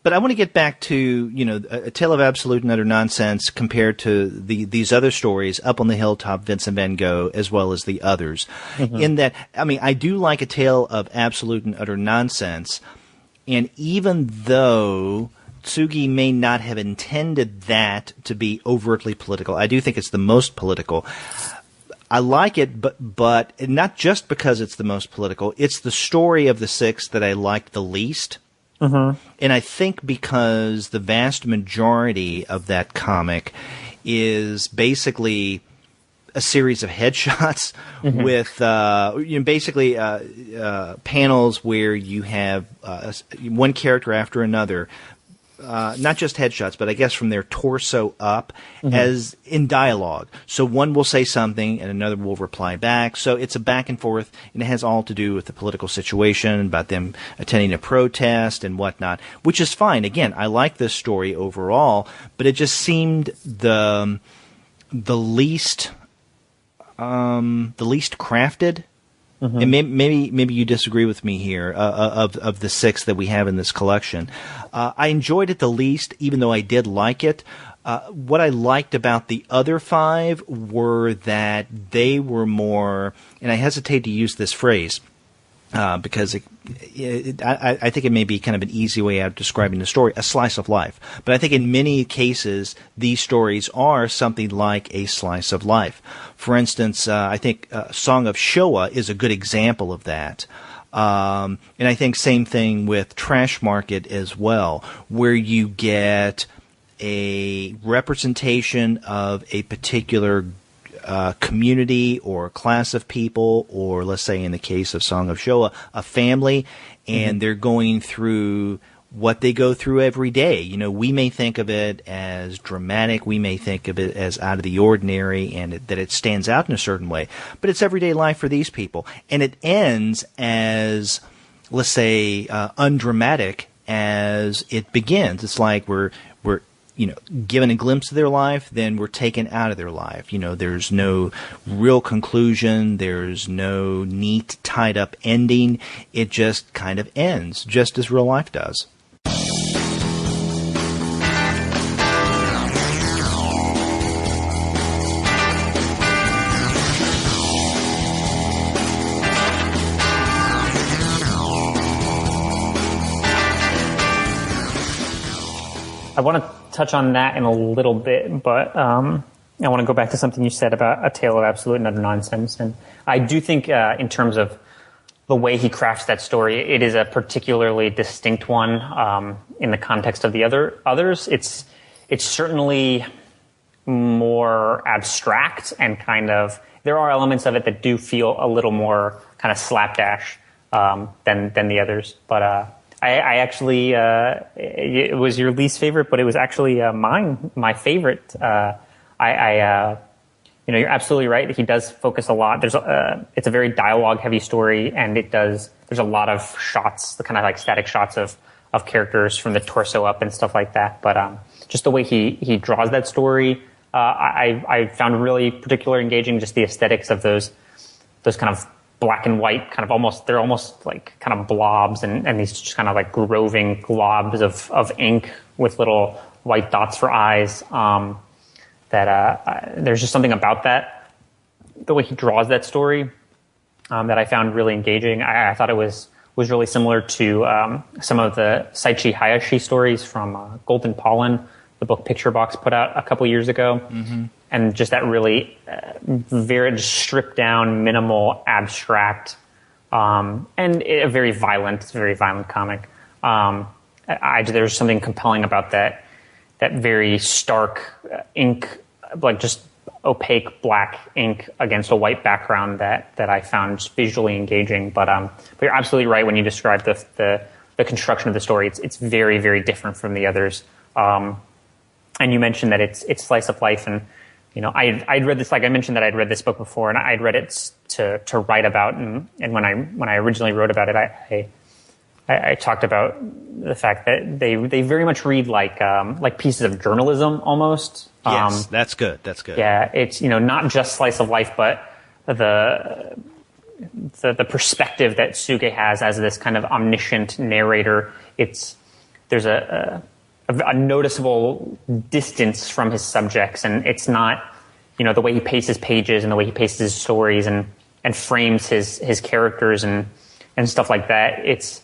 But I want to get back to, A Tale of Absolute and Utter Nonsense compared to these other stories, Up on the Hilltop, Vincent van Gogh, as well as the others. In that, I do like A Tale of Absolute and Utter Nonsense, and even though Tsuge may not have intended that to be overtly political, I do think it's the most political. I like it, but not just because it's the most political. It's the story of the six that I liked the least. And I think because the vast majority of that comic is basically a series of headshots with basically panels where you have one character after another. Not just headshots, but I guess from their torso up as in dialogue. So one will say something and another will reply back. So it's a back and forth, and it has all to do with the political situation, about them attending a protest and whatnot, which is fine. Again, I like this story overall, but it just seemed the least crafted. And maybe you disagree with me here of the six that we have in this collection. I enjoyed it the least, even though I did like it. What I liked about the other five were that they were more, and I hesitate to use this phrase because I think it may be kind of an easy way out of describing the story, a slice of life. But I think in many cases, these stories are something like a slice of life. For instance, I think Song of Showa is a good example of that. And I think same thing with Trash Market as well, where you get a representation of a particular community or class of people, or let's say in the case of Song of Showa, a family, and they're going through what they go through every day. We may think of it as dramatic, we may think of it as out of the ordinary, and that it stands out in a certain way, but it's everyday life for these people. And it ends as, let's say, undramatic as it begins. It's like we're given a glimpse of their life, then we're taken out of their life. There's no real conclusion. There's no neat, tied-up ending. It just kind of ends, just as real life does. I want to touch on that in a little bit, but I want to go back to something you said about A Tale of Absolute and Utter Nonsense. And I do think in terms of the way he crafts that story, it is a particularly distinct one in the context of the others. It's certainly more abstract and kind of, there are elements of it that do feel a little more kind of slapdash than the others. But I actually, it was your least favorite, but it was actually my favorite. You're absolutely right. He does focus a lot. It's a very dialogue heavy story, and there's a lot of shots, the kind of like static shots of characters from the torso up and stuff like that. But just the way he draws that story, I found really particularly engaging. Just the aesthetics of those kind of black and white, they're almost like kind of blobs and these just kind of like roving globs of ink with little white dots for eyes. There's just something about that, the way he draws that story, that I found really engaging. I thought it was really similar to some of the Saichi Hayashi stories from Golden Pollen, the book Picture Box put out a couple years ago. And just that really very stripped down, minimal, abstract, and a very violent comic. There's something compelling about that very stark ink, like just opaque black ink against a white background that I found just visually engaging. But you're absolutely right when you describe the construction of the story. It's very, very different from the others. And you mentioned that it's slice of life, and I'd read this, like I mentioned that I'd read this book before, and I'd read it to write about, and when I originally wrote about it, I talked about the fact that they very much read like pieces of journalism almost. Yes, that's good. That's good. Yeah, it's not just slice of life, but the perspective that Tsuge has as this kind of omniscient narrator. There's a noticeable distance from his subjects, and it's not the way he paces pages and the way he paces his stories and frames his characters and stuff like that. It's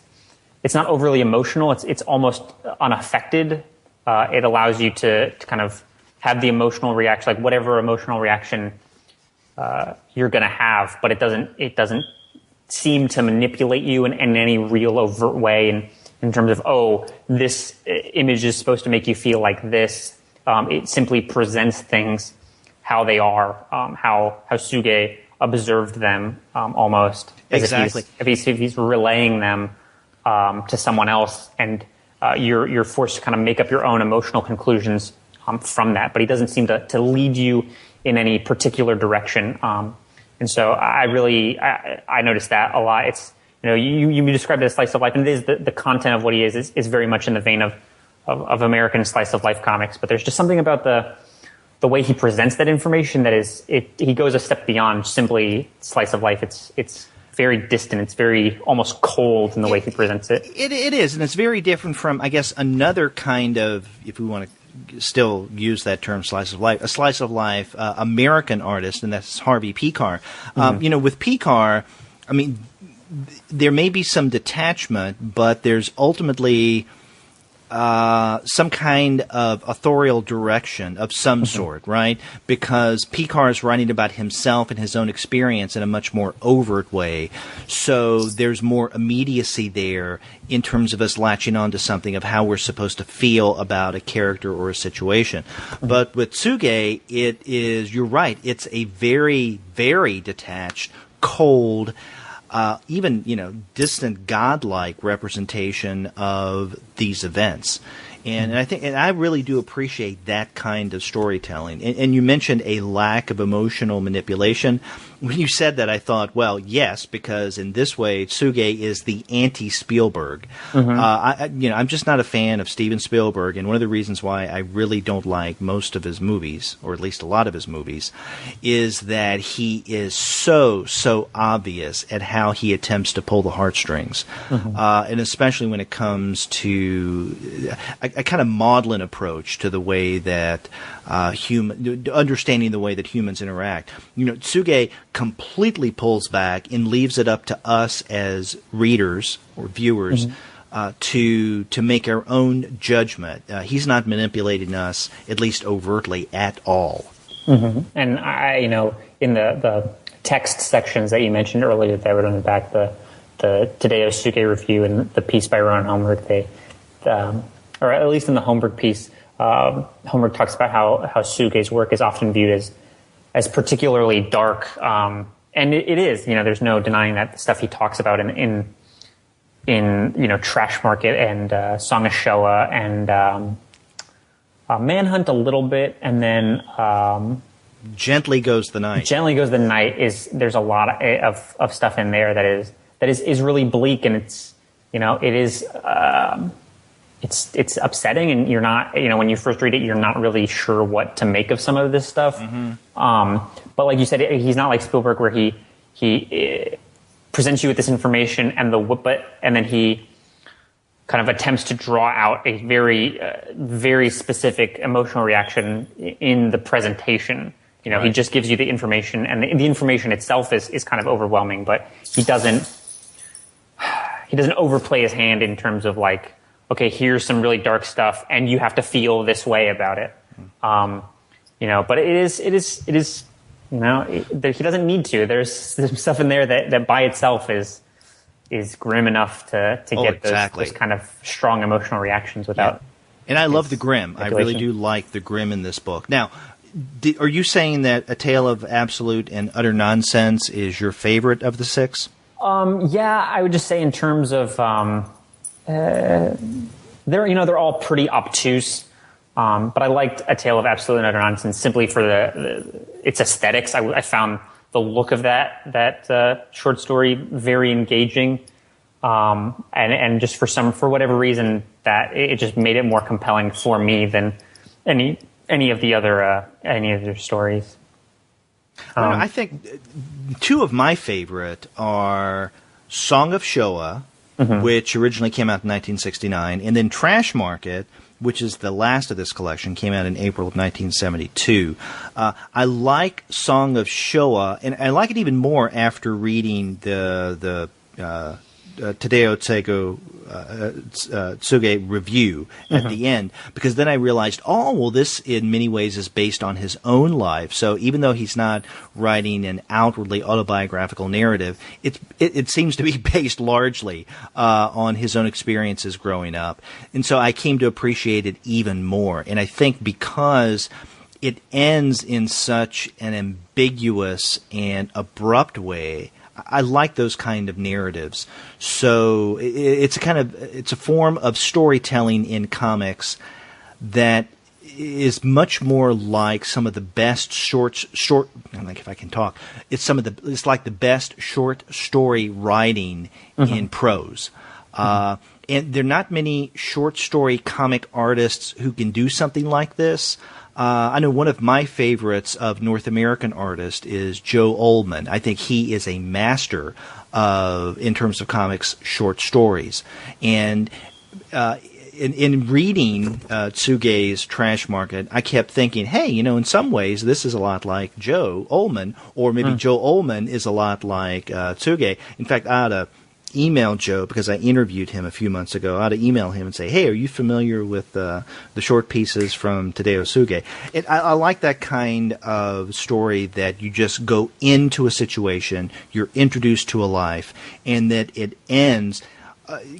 not overly emotional. It's almost unaffected. It allows you to kind of have the emotional reaction, like whatever emotional reaction you're going to have, but it doesn't seem to manipulate you in any real overt way. In terms of, this image is supposed to make you feel like this. It simply presents things how they are, how Tsuge observed them, almost. Exactly. If he's relaying them to someone else, and you're forced to kind of make up your own emotional conclusions from that. But he doesn't seem to lead you in any particular direction. And so I noticed that a lot. It's you described it as slice of life, and it is the content of what he is very much in the vein of American slice of life comics. But there's just something about the way he presents that information that he goes a step beyond simply slice of life. It's very distant. It's very almost cold in the way he presents it. It is, and it's very different from, I guess, another kind of, if we want to still use that term, slice of life, a slice of life American artist, and that's Harvey Pekar. With Pekar, I mean, there may be some detachment, but there's ultimately some kind of authorial direction of some sort, right? Because Pekar is writing about himself and his own experience in a much more overt way. So there's more immediacy there in terms of us latching on to something of how we're supposed to feel about a character or a situation. But with Tsuge, you're right, it's a very, very detached, cold, even distant godlike representation of these events, and I really do appreciate that kind of storytelling. And you mentioned a lack of emotional manipulation. When you said that, I thought, well, yes, because in this way, Tsuge is the anti-Spielberg. I'm just not a fan of Steven Spielberg, and one of the reasons why I really don't like most of his movies, or at least a lot of his movies, is that he is so obvious at how he attempts to pull the heartstrings, and especially when it comes to a kind of maudlin approach to the way that understanding the way that humans interact. Tsuge completely pulls back and leaves it up to us as readers or viewers to make our own judgment. He's not manipulating us, at least overtly, at all. And I, in the text sections that you mentioned earlier that were on the back, the Tadao Tsuge review and the piece by Ron Holmberg, or at least in the Holmberg piece, Holmberg talks about how Tsuge's work is often viewed as particularly dark, and it is. There's no denying that the stuff he talks about in Trash Market and Song of Showa and Manhunt a little bit, and then Gently Goes the Night. Gently Goes the Night there's a lot of stuff in there that is really bleak, and it's upsetting, and you're not, when you first read it, you're not really sure what to make of some of this stuff. But like you said, he's not like Spielberg, where he presents you with this information and then he kind of attempts to draw out a very, very specific emotional reaction in the presentation. He just gives you the information, and the information itself is kind of overwhelming, but he doesn't overplay his hand in terms of like, okay, here's some really dark stuff, and you have to feel this way about it. But it is. He doesn't need to. There's stuff in there that by itself is grim enough to get those kind of strong emotional reactions without. Yeah. And I love the grim. I really do like the grim in this book. Now, are you saying that A Tale of Absolute and Utter Nonsense is your favorite of the six? Yeah, I would just say in terms of they're all pretty obtuse. But I liked A Tale of Absolute and Utter Nonsense simply for its aesthetics. I found the look of that short story very engaging. and just for whatever reason that it just made it more compelling for me than any of the other stories. I think two of my favorite are Song of Showa, which originally came out in 1969, and then Trash Market, which is the last of this collection, came out in April of 1972. I like Song of Showa, and I like it even more after reading the Tadao Tsuge review at the end, because then I realized, this in many ways is based on his own life. So even though he's not writing an outwardly autobiographical narrative, it seems to be based largely on his own experiences growing up. And so I came to appreciate it even more. And I think because it ends in such an ambiguous and abrupt way, I like those kind of narratives. So it's a form of storytelling in comics that is much more like some of the best short. I think if I can talk, it's like the best short story writing in prose. And there are not many short story comic artists who can do something like this. I know one of my favorites of North American artists is Joe Ullman. I think he is a master in terms of comics short stories. And in reading Tsuge's Trash Market, I kept thinking, hey, in some ways this is a lot like Joe Ullman, or maybe Joe Ullman is a lot like Tsuge. In fact, I ought to email Joe, because I interviewed him a few months ago. I ought to email him and say, hey, are you familiar with the short pieces from Tadao Tsuge? I like that kind of story that you just go into a situation, you're introduced to a life, and that it ends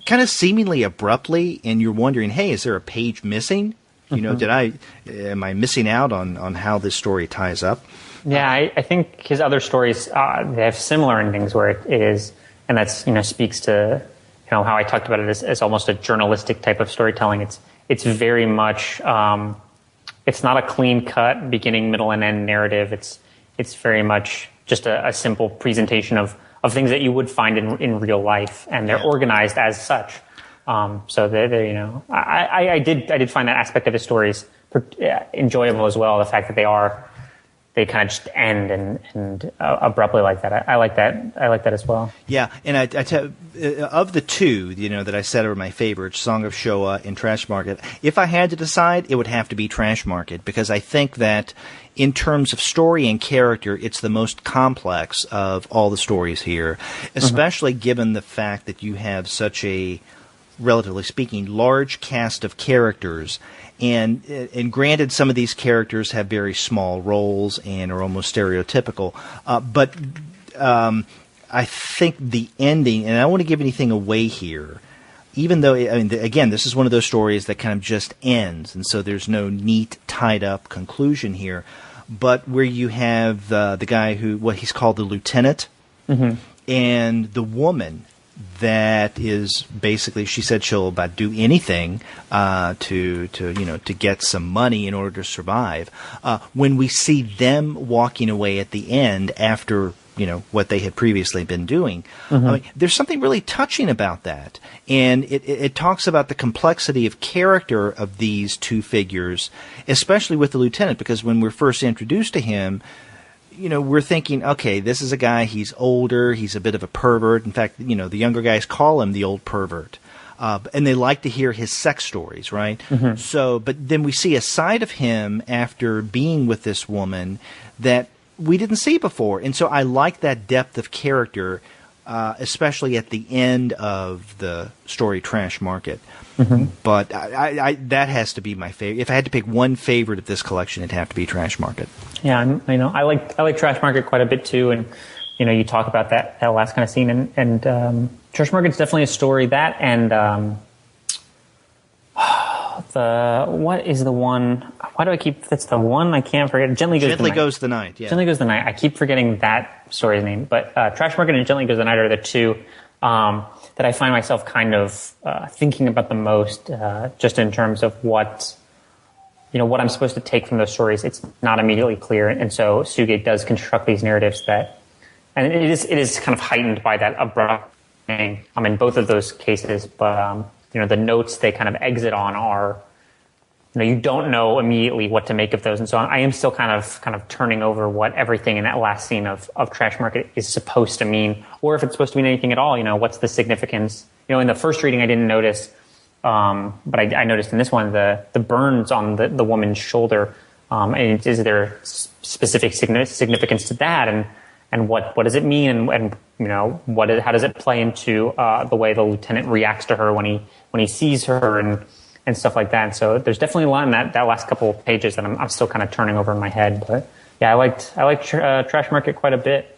kind of seemingly abruptly, and you're wondering, hey, is there a page missing? Am I missing out on how this story ties up? Yeah, I think his other stories, they have similar endings where it is. And that's, speaks to, how I talked about it as almost a journalistic type of storytelling. It's very much, it's not a clean cut beginning, middle, and end narrative. It's very much just a simple presentation of things that you would find in real life, and they're organized as such. So I did find that aspect of his stories enjoyable as well. The fact that they kind of just end and abruptly like that. I like that as well. Yeah, and I tell of the two, that I said are my favorites, Song of Showa and Trash Market. If I had to decide, it would have to be Trash Market, because I think that in terms of story and character, it's the most complex of all the stories here, especially given the fact that you have such a, relatively speaking, large cast of characters. And granted, some of these characters have very small roles and are almost stereotypical. But I think the ending, and I don't want to give anything away here, even though, again, this is one of those stories that kind of just ends, and so there's no neat, tied-up conclusion here. But where you have the guy what he's called the lieutenant, and the woman that is basically, she said she'll about do anything to get some money in order to survive. When we see them walking away at the end after what they had previously been doing, there's something really touching about that, and it talks about the complexity of character of these two figures, especially with the lieutenant, because when we're first introduced to him, we're thinking, okay, this is a guy, he's older, he's a bit of a pervert. In fact, the younger guys call him the old pervert. And they like to hear his sex stories, right? So, but then we see a side of him after being with this woman that we didn't see before. And so I like that depth of character, especially at the end of the story Trash Market. But I that has to be my favorite. If I had to pick one favorite of this collection, it'd have to be Trash Market. Yeah, I know. I like Trash Market quite a bit too, and you talk about that last kind of scene, and Trash Market's definitely a story that, and what is the one? Why do I keep? That's the one I can't forget. Gently Goes the Night. Yeah. Gently Goes the Night. I keep forgetting that story's name, but Trash Market and Gently Goes the Night are the two that I find myself kind of thinking about the most, just in terms of what I'm supposed to take from those stories. It's not immediately clear, and so Tsuge does construct these narratives that, and it is kind of heightened by that abrupt in both of those cases, but the notes they kind of exit on are, you don't know immediately what to make of those, and so I am still kind of turning over what everything in that last scene of Trash Market is supposed to mean, or if it's supposed to mean anything at all. What's the significance? In the first reading I didn't notice, but I noticed in this one the burns on the woman's shoulder, and is there specific significance to that, and what does it mean, and how does it play into the way the lieutenant reacts to her when he sees her and stuff like that. So there's definitely a lot in that last couple of pages that I'm still kind of turning over in my head. But yeah, I liked Trash Market quite a bit.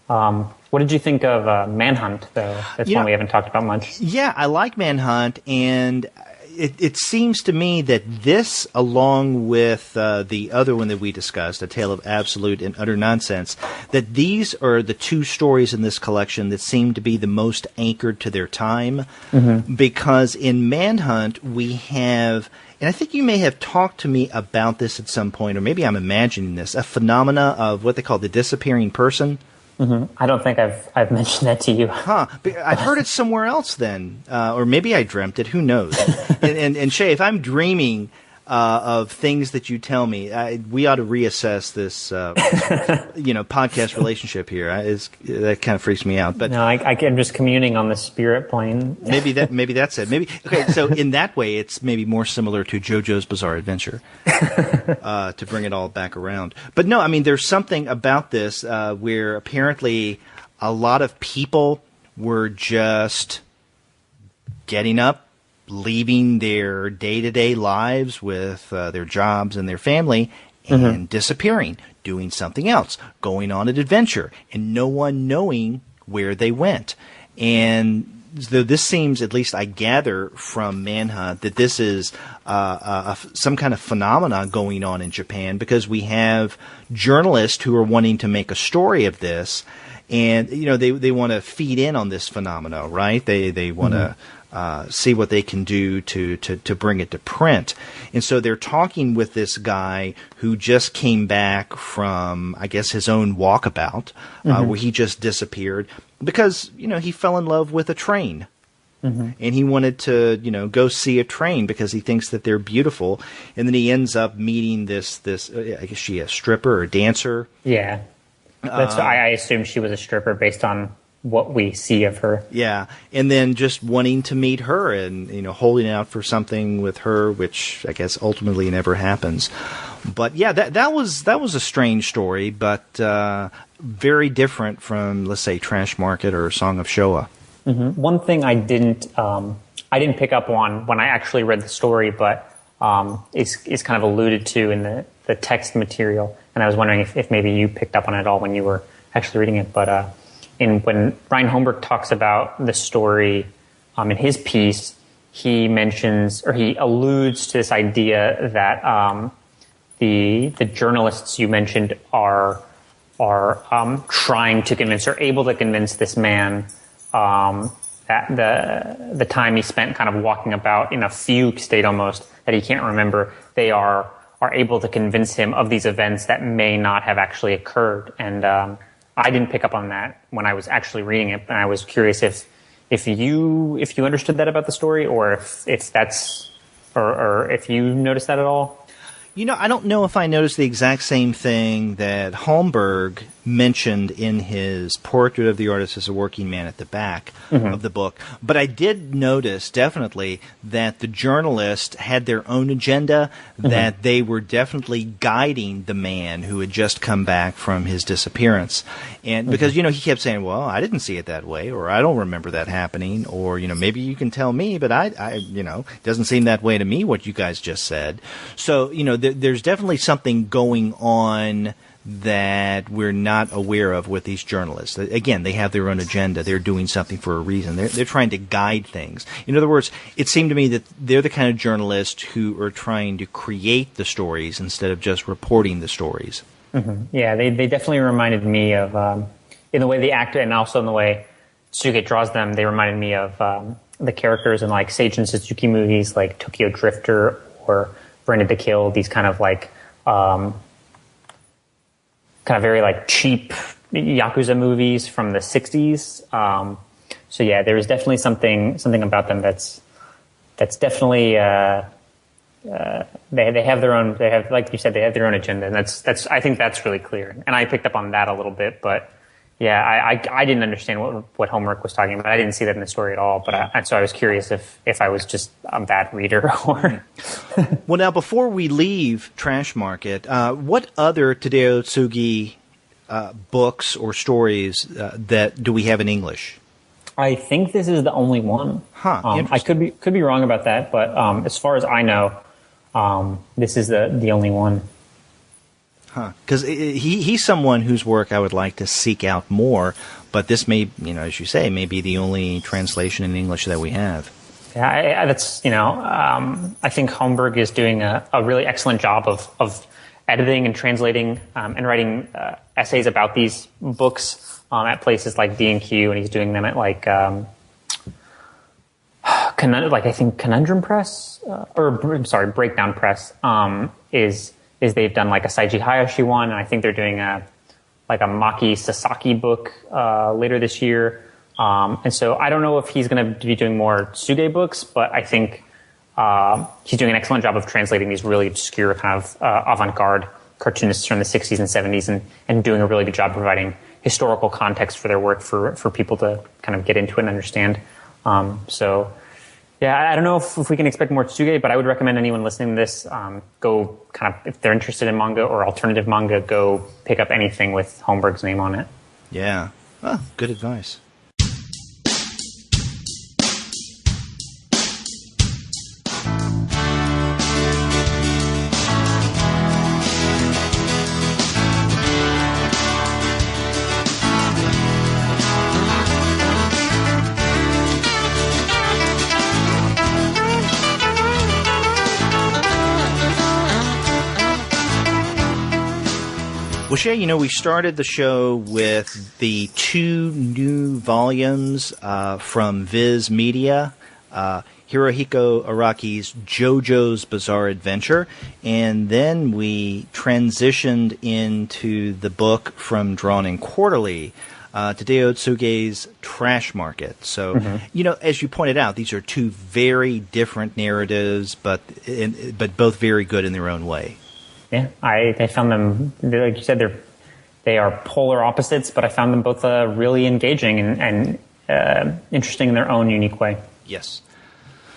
What did you think of Manhunt, though? That's one we haven't talked about much. Yeah, I like Manhunt, and it seems to me that this, along with the other one that we discussed, A Tale of Absolute and Utter Nonsense, that these are the two stories in this collection that seem to be the most anchored to their time. Mm-hmm. Because in Manhunt, we have, and I think you may have talked to me about this at some point, or maybe I'm imagining this, a phenomena of what they call the disappearing person. Mm-hmm. I don't think I've mentioned that to you. Huh. I've heard it somewhere else then. Or maybe I dreamt it. Who knows? and Shea, if I'm dreaming of things that you tell me, we ought to reassess this, podcast relationship here. That kind of freaks me out. But no, I'm just communing on the spirit plane. maybe that's it. Okay. So in that way, it's maybe more similar to JoJo's Bizarre Adventure, to bring it all back around. But no, I mean, there's something about this where apparently a lot of people were just getting up, leaving their day-to-day lives with their jobs and their family and disappearing, doing something else, going on an adventure, and no one knowing where they went. And though this seems, at least I gather from Manhunt, that this is some kind of phenomenon going on in Japan, because we have journalists who are wanting to make a story of this, and they want to feed in on this phenomena, right? They want to see what they can do to bring it to print. And so they're talking with this guy who just came back from, I guess, his own walkabout, where he just disappeared because, he fell in love with a train. Mm-hmm. And he wanted to, go see a train because he thinks that they're beautiful. And then he ends up meeting this I guess she a stripper or dancer. Yeah. I assume she was a stripper based on what we see of her. Yeah. And then just wanting to meet her and, holding out for something with her, which I guess ultimately never happens. But yeah, that was a strange story, but very different from, let's say, Trash Market or Song of Showa. Mm-hmm. One thing I didn't pick up on when I actually read the story, but is kind of alluded to in the text material. And I was wondering if maybe you picked up on it at all when you were actually reading it. But when Ryan Holmberg talks about the story in his piece, he mentions, or he alludes to this idea that the journalists you mentioned are trying to convince, or able to convince this man that the time he spent kind of walking about in a fugue state almost, that he can't remember, they are able to convince him of these events that may not have actually occurred. And I didn't pick up on that when I was actually reading it, and I was curious if you understood that about the story, or if that's or if you noticed that at all. I don't know if I noticed the exact same thing that Holmberg mentioned in his Portrait of the Artist as a Working Man at the back of the book. But I did notice definitely that the journalists had their own agenda, that they were definitely guiding the man who had just come back from his disappearance. And because, he kept saying, well, I didn't see it that way, or I don't remember that happening, or, maybe you can tell me, but I it doesn't seem that way to me, what you guys just said. So, there's definitely something going on that we're not aware of with these journalists. Again, they have their own agenda. They're doing something for a reason. They're trying to guide things. In other words, it seemed to me that they're the kind of journalists who are trying to create the stories instead of just reporting the stories. Mm-hmm. Yeah, they definitely reminded me of, in the way they act and also in the way Tsuge draws them, they reminded me of the characters in like Seijun Suzuki movies like Tokyo Drifter or Branded to Kill, these kind of like kind of very like cheap Yakuza movies from the 60s. yeah, there is definitely something about them that's definitely they have their own, like you said, they have their own agenda, and that's I think that's really clear. And I picked up on that a little bit, but yeah, I didn't understand what Homework was talking about. I didn't see that in the story at all, but so I was curious if I was just a bad reader or. Well, now before we leave Trash Market, what other Tadao Tsuge books or stories that do we have in English? I think this is the only one. I could be wrong about that, but as far as I know, this is the only one. Because he's someone whose work I would like to seek out more, but this may, as you say, may be the only translation in English that we have. Yeah, that's I think Holmberg is doing a really excellent job of editing and translating and writing essays about these books at places like D&Q, and he's doing them at like I think Conundrum Press Breakdown Press is they've done like a Saiji Hayashi one, and I think they're doing a Maki Sasaki book later this year. And so I don't know if he's going to be doing more Tsuge books, but I think he's doing an excellent job of translating these really obscure kind of avant-garde cartoonists from the 60s and 70s and doing a really good job providing historical context for their work for people to kind of get into it and understand. So yeah, I don't know if we can expect more Tsuge, but I would recommend anyone listening to this go kind of, if they're interested in manga or alternative manga, go pick up anything with Holmberg's name on it. Yeah. Well, good advice. Well, Shea, we started the show with the 2 new volumes from Viz Media, Hirohiko Araki's JoJo's Bizarre Adventure, and then we transitioned into the book from Drawn and Quarterly, Tadao Tsuge's Trash Market. So, as you pointed out, these are 2 very different narratives, but both very good in their own way. Yeah, I found them, like you said, they are polar opposites, but I found them both really engaging and interesting in their own unique way. Yes.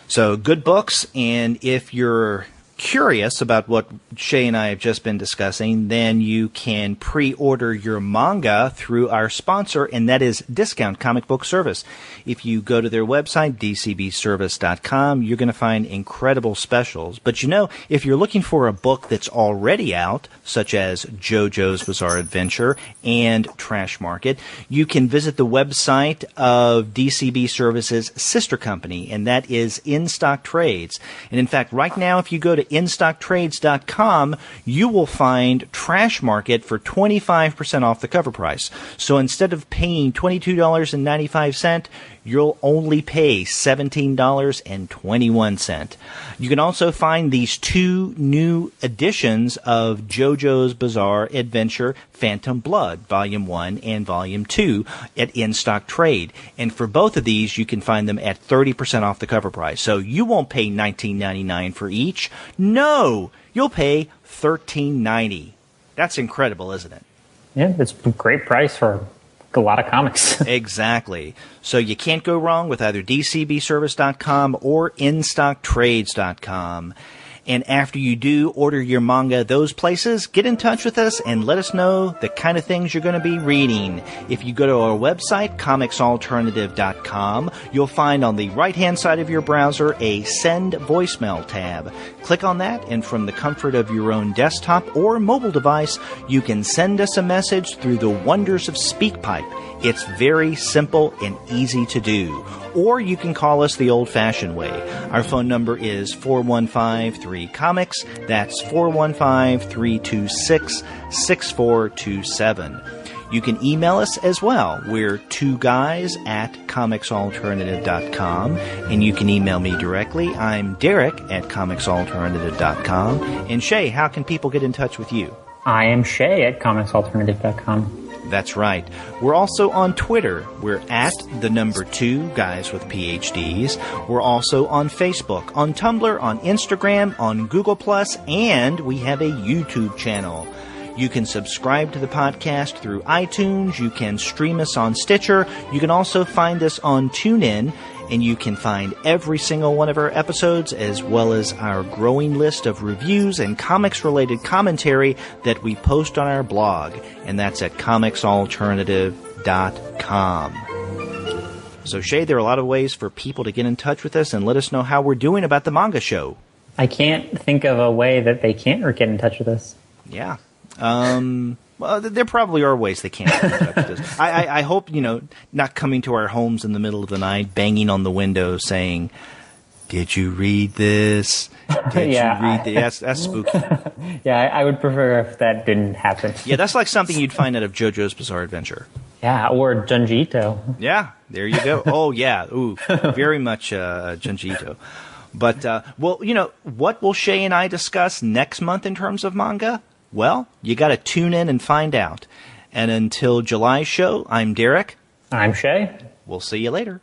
So good books, and if you're curious about what Shea and I have just been discussing, then you can pre-order your manga through our sponsor, and that is Discount Comic Book Service. If you go to their website, dcbservice.com, you're going to find incredible specials. But if you're looking for a book that's already out, such as JoJo's Bizarre Adventure and Trash Market, you can visit the website of DCB Service's sister company, and that is In Stock Trades. And in fact, right now, if you go to instocktrades.com, you will find Trash Market for 25% off the cover price. So instead of paying $22.95, you'll only pay $17.21. You can also find these 2 new editions of JoJo's Bizarre Adventure Phantom Blood, Volume 1 and Volume 2 at In-Stock Trade. And for both of these, you can find them at 30% off the cover price. So you won't pay $19.99 for each. No, you'll pay $13.90. That's incredible, isn't it? Yeah, it's a great price for a lot of comics. Exactly. So you can't go wrong with either dcbservice.com or instocktrades.com. And after you do order your manga those places, get in touch with us and let us know the kind of things you're going to be reading. If you go to our website, comicsalternative.com, you'll find on the right-hand side of your browser a Send Voicemail tab. Click on that, and from the comfort of your own desktop or mobile device, you can send us a message through the wonders of SpeakPipe. It's very simple and easy to do. Or you can call us the old-fashioned way. Our phone number is 415-3-COMICS. That's 415-326-6427. You can email us as well. We're 2guys@comicsalternative.com, and you can email me directly. I'm Derek at comicsalternative.com. And Shea, how can people get in touch with you? I am Shea at comicsalternative.com. That's right. We're also on Twitter. We're at the number 2 guys with PhDs. We're also on Facebook, on Tumblr, on Instagram, on Google+, and we have a YouTube channel. You can subscribe to the podcast through iTunes. You can stream us on Stitcher. You can also find us on TuneIn. And you can find every single one of our episodes, as well as our growing list of reviews and comics-related commentary that we post on our blog. And that's at comicsalternative.com. So, Shea, there are a lot of ways for people to get in touch with us and let us know how we're doing about the manga show. I can't think of a way that they can't get in touch with us. Yeah. Well, there probably are ways they can't get in touch with us. I hope, not coming to our homes in the middle of the night, banging on the window saying, "Did you read this? Did you read this?" That's spooky. Yeah, I would prefer if that didn't happen. Yeah, that's like something you'd find out of JoJo's Bizarre Adventure. Yeah, or Junji Ito. Yeah, there you go. Oh, yeah. Ooh, very much Junji Ito. But, what will Shea and I discuss next month in terms of manga? Well, you got to tune in and find out. And until July's show, I'm Derek. I'm Shea. We'll see you later.